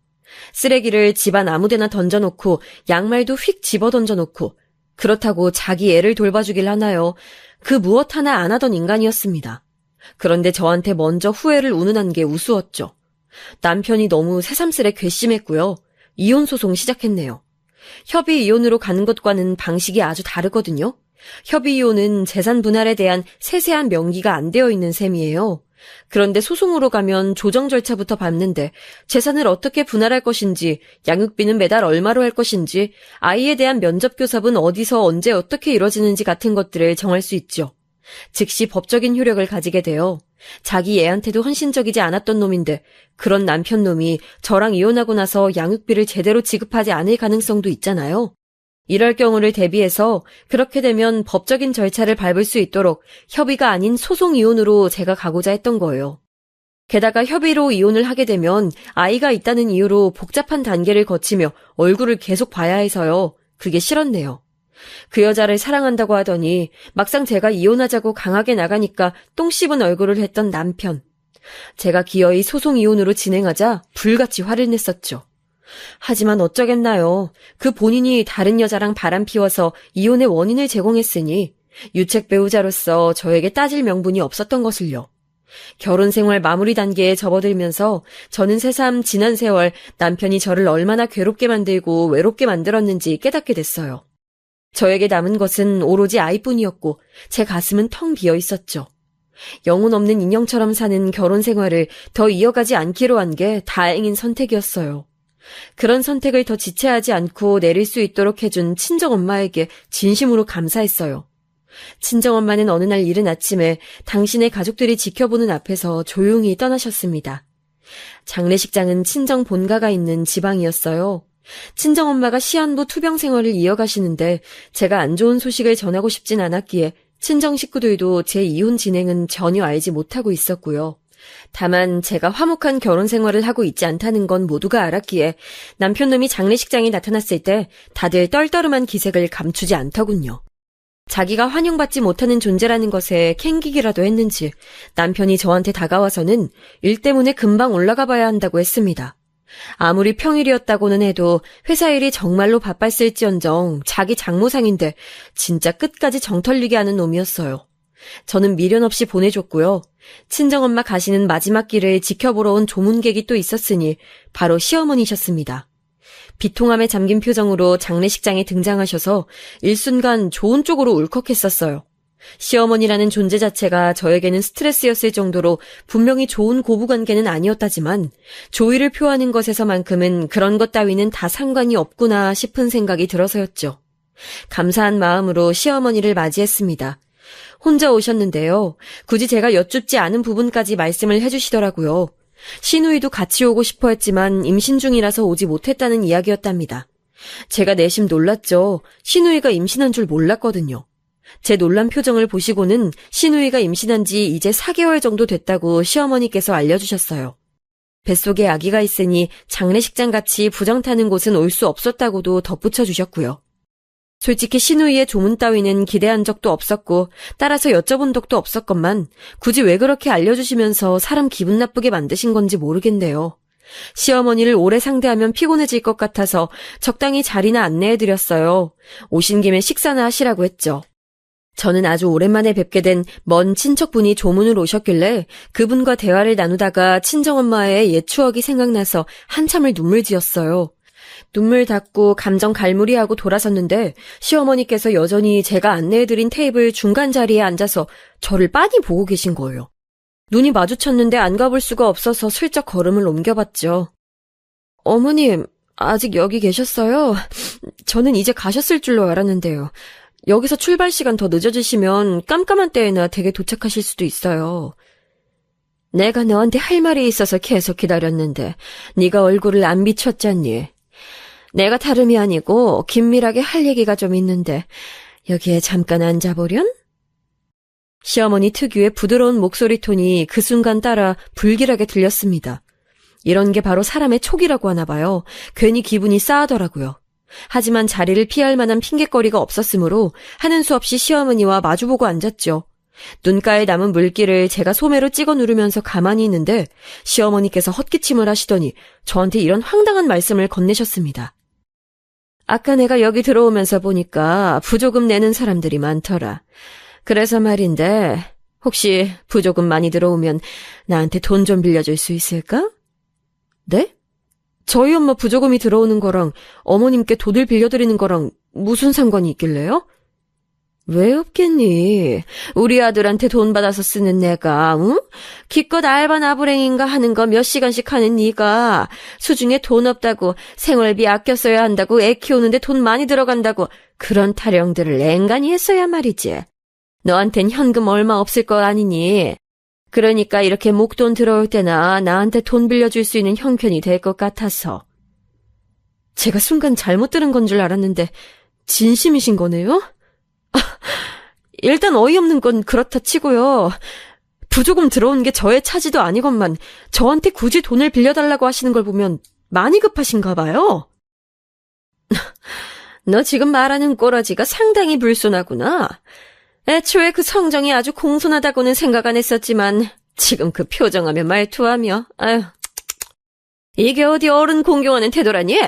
쓰레기를 집안 아무데나 던져놓고 양말도 휙 집어 던져놓고 그렇다고 자기 애를 돌봐주길 하나요? 그 무엇 하나 안 하던 인간이었습니다. 그런데 저한테 먼저 후회를 운운한 게 우스웠죠. 남편이 너무 새삼스레 괘씸했고요. 이혼 소송 시작했네요. 협의 이혼으로 가는 것과는 방식이 아주 다르거든요. 협의 이혼은 재산 분할에 대한 세세한 명기가 안 되어 있는 셈이에요. 그런데 소송으로 가면 조정 절차부터 밟는데 재산을 어떻게 분할할 것인지, 양육비는 매달 얼마로 할 것인지, 아이에 대한 면접교섭은 어디서 언제 어떻게 이뤄지는지 같은 것들을 정할 수 있죠. 즉시 법적인 효력을 가지게 돼요. 자기 애한테도 헌신적이지 않았던 놈인데 그런 남편 놈이 저랑 이혼하고 나서 양육비를 제대로 지급하지 않을 가능성도 있잖아요. 이럴 경우를 대비해서 그렇게 되면 법적인 절차를 밟을 수 있도록 협의가 아닌 소송 이혼으로 제가 가고자 했던 거예요. 게다가 협의로 이혼을 하게 되면 아이가 있다는 이유로 복잡한 단계를 거치며 얼굴을 계속 봐야 해서요. 그게 싫었네요. 그 여자를 사랑한다고 하더니 막상 제가 이혼하자고 강하게 나가니까 똥 씹은 얼굴을 했던 남편. 제가 기어이 소송 이혼으로 진행하자 불같이 화를 냈었죠. 하지만 어쩌겠나요. 그 본인이 다른 여자랑 바람 피워서 이혼의 원인을 제공했으니 유책 배우자로서 저에게 따질 명분이 없었던 것을요. 결혼 생활 마무리 단계에 접어들면서 저는 새삼 지난 세월 남편이 저를 얼마나 괴롭게 만들고 외롭게 만들었는지 깨닫게 됐어요. 저에게 남은 것은 오로지 아이뿐이었고 제 가슴은 텅 비어 있었죠. 영혼 없는 인형처럼 사는 결혼 생활을 더 이어가지 않기로 한 게 다행인 선택이었어요. 그런 선택을 더 지체하지 않고 내릴 수 있도록 해준 친정엄마에게 진심으로 감사했어요. 친정엄마는 어느 날 이른 아침에 당신의 가족들이 지켜보는 앞에서 조용히 떠나셨습니다. 장례식장은 친정 본가가 있는 지방이었어요. 친정엄마가 시한부 투병 생활을 이어가시는데 제가 안 좋은 소식을 전하고 싶진 않았기에 친정 식구들도 제 이혼 진행은 전혀 알지 못하고 있었고요. 다만 제가 화목한 결혼 생활을 하고 있지 않다는 건 모두가 알았기에 남편놈이 장례식장에 나타났을 때 다들 떨떠름한 기색을 감추지 않더군요. 자기가 환영받지 못하는 존재라는 것에 캥기기라도 했는지 남편이 저한테 다가와서는 일 때문에 금방 올라가 봐야 한다고 했습니다. 아무리 평일이었다고는 해도 회사 일이 정말로 바빴을지언정 자기 장모상인데 진짜 끝까지 정털리게 하는 놈이었어요. 저는 미련 없이 보내줬고요. 친정엄마 가시는 마지막 길을 지켜보러 온 조문객이 또 있었으니 바로 시어머니셨습니다. 비통함에 잠긴 표정으로 장례식장에 등장하셔서 일순간 좋은 쪽으로 울컥했었어요. 시어머니라는 존재 자체가 저에게는 스트레스였을 정도로 분명히 좋은 고부관계는 아니었다지만 조의를 표하는 것에서만큼은 그런 것 따위는 다 상관이 없구나 싶은 생각이 들어서였죠. 감사한 마음으로 시어머니를 맞이했습니다. 혼자 오셨는데요. 굳이 제가 여쭙지 않은 부분까지 말씀을 해주시더라고요. 시누이도 같이 오고 싶어 했지만 임신 중이라서 오지 못했다는 이야기였답니다. 제가 내심 놀랐죠. 시누이가 임신한 줄 몰랐거든요. 제 놀란 표정을 보시고는 시누이가 임신한 지 이제 4개월 정도 됐다고 시어머니께서 알려주셨어요. 뱃속에 아기가 있으니 장례식장같이 부정 타는 곳은 올 수 없었다고도 덧붙여 주셨고요. 솔직히 시누이의 조문 따위는 기대한 적도 없었고 따라서 여쭤본 적도 없었건만 굳이 왜 그렇게 알려주시면서 사람 기분 나쁘게 만드신 건지 모르겠네요. 시어머니를 오래 상대하면 피곤해질 것 같아서 적당히 자리나 안내해드렸어요. 오신 김에 식사나 하시라고 했죠. 저는 아주 오랜만에 뵙게 된 먼 친척분이 조문을 오셨길래 그분과 대화를 나누다가 친정엄마의 옛 추억이 생각나서 한참을 눈물 지었어요. 눈물 닦고 감정 갈무리하고 돌아섰는데 시어머니께서 여전히 제가 안내해드린 테이블 중간 자리에 앉아서 저를 빤히 보고 계신 거예요. 눈이 마주쳤는데 안 가볼 수가 없어서 슬쩍 걸음을 옮겨봤죠. 어머님, 아직 여기 계셨어요? 저는 이제 가셨을 줄로 알았는데요. 여기서 출발 시간 더 늦어지시면 깜깜한 때에나 댁에 도착하실 수도 있어요. 내가 너한테 할 말이 있어서 계속 기다렸는데 네가 얼굴을 안 비췄잖니. 내가 다름이 아니고 긴밀하게 할 얘기가 좀 있는데 여기에 잠깐 앉아보련? 시어머니 특유의 부드러운 목소리 톤이 그 순간 따라 불길하게 들렸습니다. 이런 게 바로 사람의 촉이라고 하나 봐요. 괜히 기분이 싸하더라고요. 하지만 자리를 피할 만한 핑곗거리가 없었으므로 하는 수 없이 시어머니와 마주보고 앉았죠. 눈가에 남은 물기를 제가 소매로 찍어 누르면서 가만히 있는데 시어머니께서 헛기침을 하시더니 저한테 이런 황당한 말씀을 건네셨습니다. 아까 내가 여기 들어오면서 보니까 부조금 내는 사람들이 많더라. 그래서 말인데 혹시 부조금 많이 들어오면 나한테 돈 좀 빌려줄 수 있을까? 네? 저희 엄마 부조금이 들어오는 거랑 어머님께 돈을 빌려드리는 거랑 무슨 상관이 있길래요? 왜 없겠니? 우리 아들한테 돈 받아서 쓰는 내가, 응? 기껏 알바 나부랭인가 하는 거 몇 시간씩 하는 네가 수중에 돈 없다고 생활비 아껴 써야 한다고 애 키우는데 돈 많이 들어간다고 그런 타령들을 앵간히 했어야 말이지. 너한텐 현금 얼마 없을 거 아니니? 그러니까 이렇게 목돈 들어올 때나 나한테 돈 빌려줄 수 있는 형편이 될 것 같아서. 제가 순간 잘못 들은 건 줄 알았는데 진심이신 거네요? 일단 어이없는 건 그렇다 치고요. 부조금 들어온 게 저의 차지도 아니건만 저한테 굳이 돈을 빌려달라고 하시는 걸 보면 많이 급하신가 봐요. 너 지금 말하는 꼬라지가 상당히 불순하구나. 애초에 그 성정이 아주 공손하다고는 생각 안 했었지만 지금 그 표정하며 말투하며 아휴, 이게 어디 어른 공경하는 태도라니?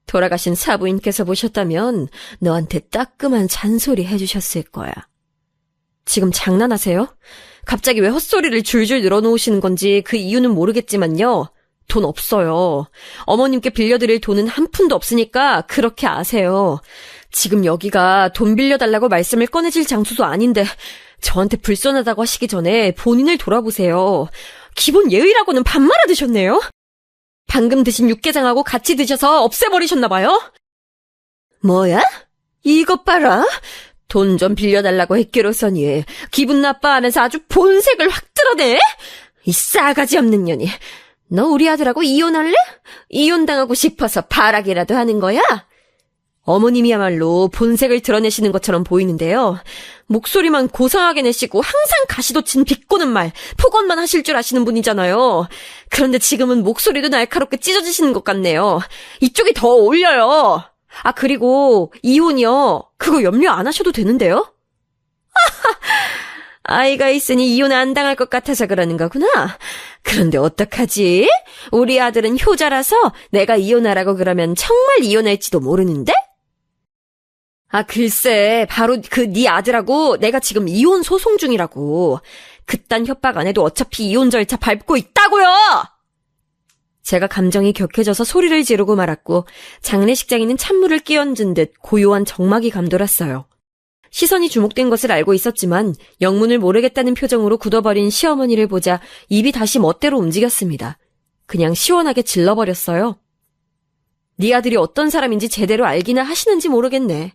돌아가신 사부인께서 보셨다면 너한테 따끔한 잔소리 해주셨을 거야. 지금 장난하세요? 갑자기 왜 헛소리를 줄줄 늘어놓으시는 건지 그 이유는 모르겠지만요. 돈 없어요. 어머님께 빌려드릴 돈은 한 푼도 없으니까 그렇게 아세요. 지금 여기가 돈 빌려달라고 말씀을 꺼내질 장소도 아닌데 저한테 불손하다고 하시기 전에 본인을 돌아보세요. 기본 예의라고는 밥 말아 드셨네요? 방금 드신 육개장하고 같이 드셔서 없애버리셨나 봐요? 뭐야? 이것 봐라. 돈 좀 빌려달라고 했기로서니 기분 나빠하면서 아주 본색을 확 드러내? 이 싸가지 없는 년이. 너 우리 아들하고 이혼할래? 이혼당하고 싶어서 바라기라도 하는 거야? 어머님이야말로 본색을 드러내시는 것처럼 보이는데요. 목소리만 고상하게 내시고 항상 가시돋친 비꼬는 말, 폭언만 하실 줄 아시는 분이잖아요. 그런데 지금은 목소리도 날카롭게 찢어지시는 것 같네요. 이쪽이 더 어울려요. 아, 그리고 이혼이요. 그거 염려 안 하셔도 되는데요? 아이가 있으니 이혼 안 당할 것 같아서 그러는 거구나. 그런데 어떡하지? 우리 아들은 효자라서 내가 이혼하라고 그러면 정말 이혼할지도 모르는데? 아, 글쎄, 바로 그 네 아들하고 내가 지금 이혼 소송 중이라고. 그딴 협박 안 해도 어차피 이혼 절차 밟고 있다고요! 제가 감정이 격해져서 소리를 지르고 말았고 장례식장에는 찬물을 끼얹은 듯 고요한 정막이 감돌았어요. 시선이 주목된 것을 알고 있었지만 영문을 모르겠다는 표정으로 굳어버린 시어머니를 보자 입이 다시 멋대로 움직였습니다. 그냥 시원하게 질러버렸어요. 네 아들이 어떤 사람인지 제대로 알기나 하시는지 모르겠네.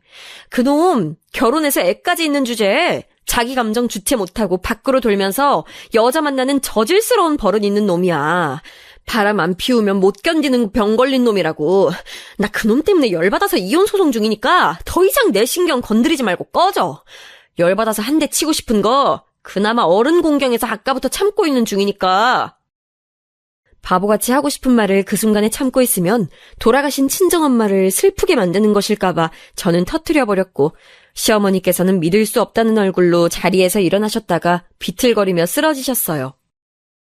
그놈 결혼해서 애까지 있는 주제에 자기 감정 주체 못하고 밖으로 돌면서 여자 만나는 저질스러운 버릇 있는 놈이야. 바람 안 피우면 못 견디는 병 걸린 놈이라고. 나 그놈 때문에 열받아서 이혼 소송 중이니까 더 이상 내 신경 건드리지 말고 꺼져. 열받아서 한 대 치고 싶은 거 그나마 어른 공경에서 아까부터 참고 있는 중이니까. 바보같이 하고 싶은 말을 그 순간에 참고 있으면 돌아가신 친정엄마를 슬프게 만드는 것일까봐 저는 터뜨려버렸고 시어머니께서는 믿을 수 없다는 얼굴로 자리에서 일어나셨다가 비틀거리며 쓰러지셨어요.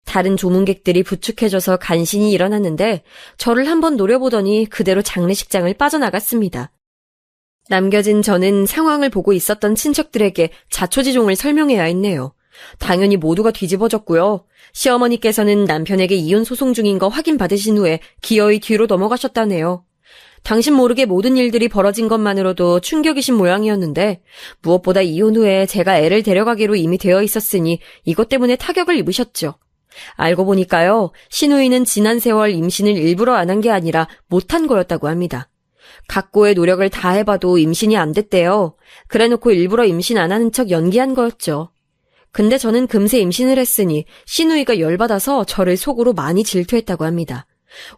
다른 조문객들이 부축해져서 간신히 일어났는데 저를 한번 노려보더니 그대로 장례식장을 빠져나갔습니다. 남겨진 저는 상황을 보고 있었던 친척들에게 자초지종을 설명해야 했네요. 당연히 모두가 뒤집어졌고요. 시어머니께서는 남편에게 이혼 소송 중인 거 확인받으신 후에 기어이 뒤로 넘어가셨다네요. 당신 모르게 모든 일들이 벌어진 것만으로도 충격이신 모양이었는데 무엇보다 이혼 후에 제가 애를 데려가기로 이미 되어 있었으니 이것 때문에 타격을 입으셨죠. 알고 보니까요, 신우이는 지난 세월 임신을 일부러 안 한 게 아니라 못한 거였다고 합니다. 각고의 노력을 다 해봐도 임신이 안 됐대요. 그래놓고 일부러 임신 안 하는 척 연기한 거였죠. 근데 저는 금세 임신을 했으니 신우이가 열받아서 저를 속으로 많이 질투했다고 합니다.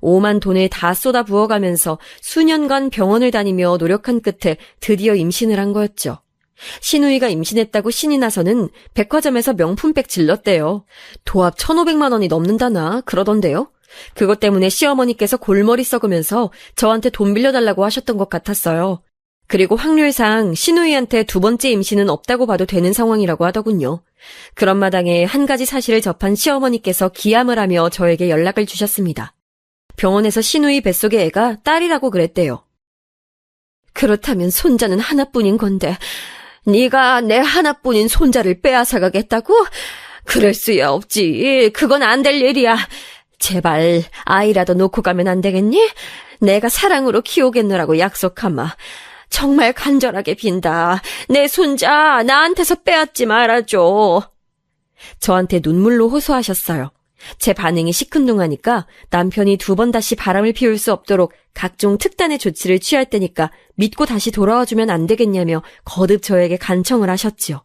오만 돈을 다 쏟아 부어가면서 수년간 병원을 다니며 노력한 끝에 드디어 임신을 한 거였죠. 신우이가 임신했다고 신이 나서는 백화점에서 명품백 질렀대요. 도합 1,500만 원이 넘는다나 그러던데요. 그것 때문에 시어머니께서 골머리 썩으면서 저한테 돈 빌려달라고 하셨던 것 같았어요. 그리고 확률상 신우이한테 두 번째 임신은 없다고 봐도 되는 상황이라고 하더군요. 그런 마당에 한 가지 사실을 접한 시어머니께서 기함을 하며 저에게 연락을 주셨습니다. 병원에서 신우이 뱃속의 애가 딸이라고 그랬대요. 그렇다면 손자는 하나뿐인 건데 네가 내 하나뿐인 손자를 빼앗아가겠다고? 그럴 수야 없지. 그건 안 될 일이야. 제발 아이라도 놓고 가면 안 되겠니? 내가 사랑으로 키우겠노라고 약속하마. 정말 간절하게 빈다. 내 손자 나한테서 빼앗지 말아줘. 저한테 눈물로 호소하셨어요. 제 반응이 시큰둥하니까 남편이 두 번 다시 바람을 피울 수 없도록 각종 특단의 조치를 취할 테니까 믿고 다시 돌아와주면 안 되겠냐며 거듭 저에게 간청을 하셨지요.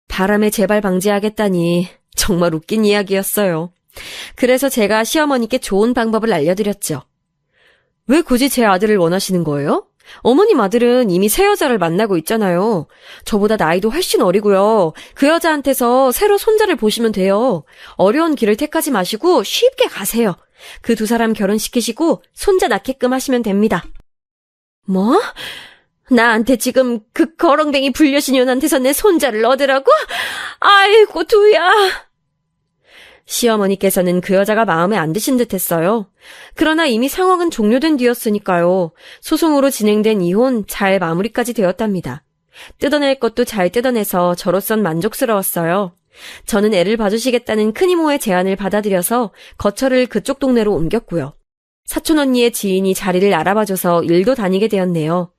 바람에 재발 방지하겠다니 정말 웃긴 이야기였어요. 그래서 제가 시어머니께 좋은 방법을 알려드렸죠. 왜 굳이 제 아들을 원하시는 거예요? 어머님 아들은 이미 새 여자를 만나고 있잖아요. 저보다 나이도 훨씬 어리고요. 그 여자한테서 새로 손자를 보시면 돼요. 어려운 길을 택하지 마시고 쉽게 가세요. 그 두 사람 결혼시키시고 손자 낳게끔 하시면 됩니다. 뭐? 나한테 지금 그 거렁뱅이 불려신년한테서 내 손자를 얻으라고? 아이고 두야. 시어머니께서는 그 여자가 마음에 안 드신 듯 했어요. 그러나 이미 상황은 종료된 뒤였으니까요. 소송으로 진행된 이혼 잘 마무리까지 되었답니다. 뜯어낼 것도 잘 뜯어내서 저로선 만족스러웠어요. 저는 애를 봐주시겠다는 큰이모의 제안을 받아들여서 거처를 그쪽 동네로 옮겼고요. 사촌언니의 지인이 자리를 알아봐줘서 일도 다니게 되었네요.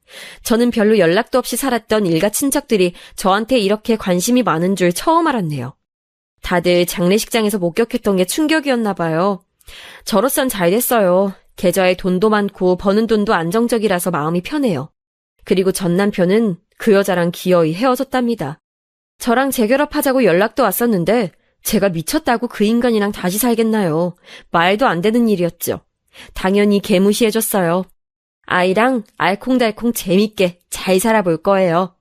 저는 별로 연락도 없이 살았던 일가 친척들이 저한테 이렇게 관심이 많은 줄 처음 알았네요. 다들 장례식장에서 목격했던 게 충격이었나 봐요. 저로선 잘 됐어요. 계좌에 돈도 많고 버는 돈도 안정적이라서 마음이 편해요. 그리고 전 남편은 그 여자랑 기어이 헤어졌답니다. 저랑 재결합하자고 연락도 왔었는데 제가 미쳤다고 그 인간이랑 다시 살겠나요? 말도 안 되는 일이었죠. 당연히 개무시해줬어요. 아이랑 알콩달콩 재밌게 잘 살아볼 거예요.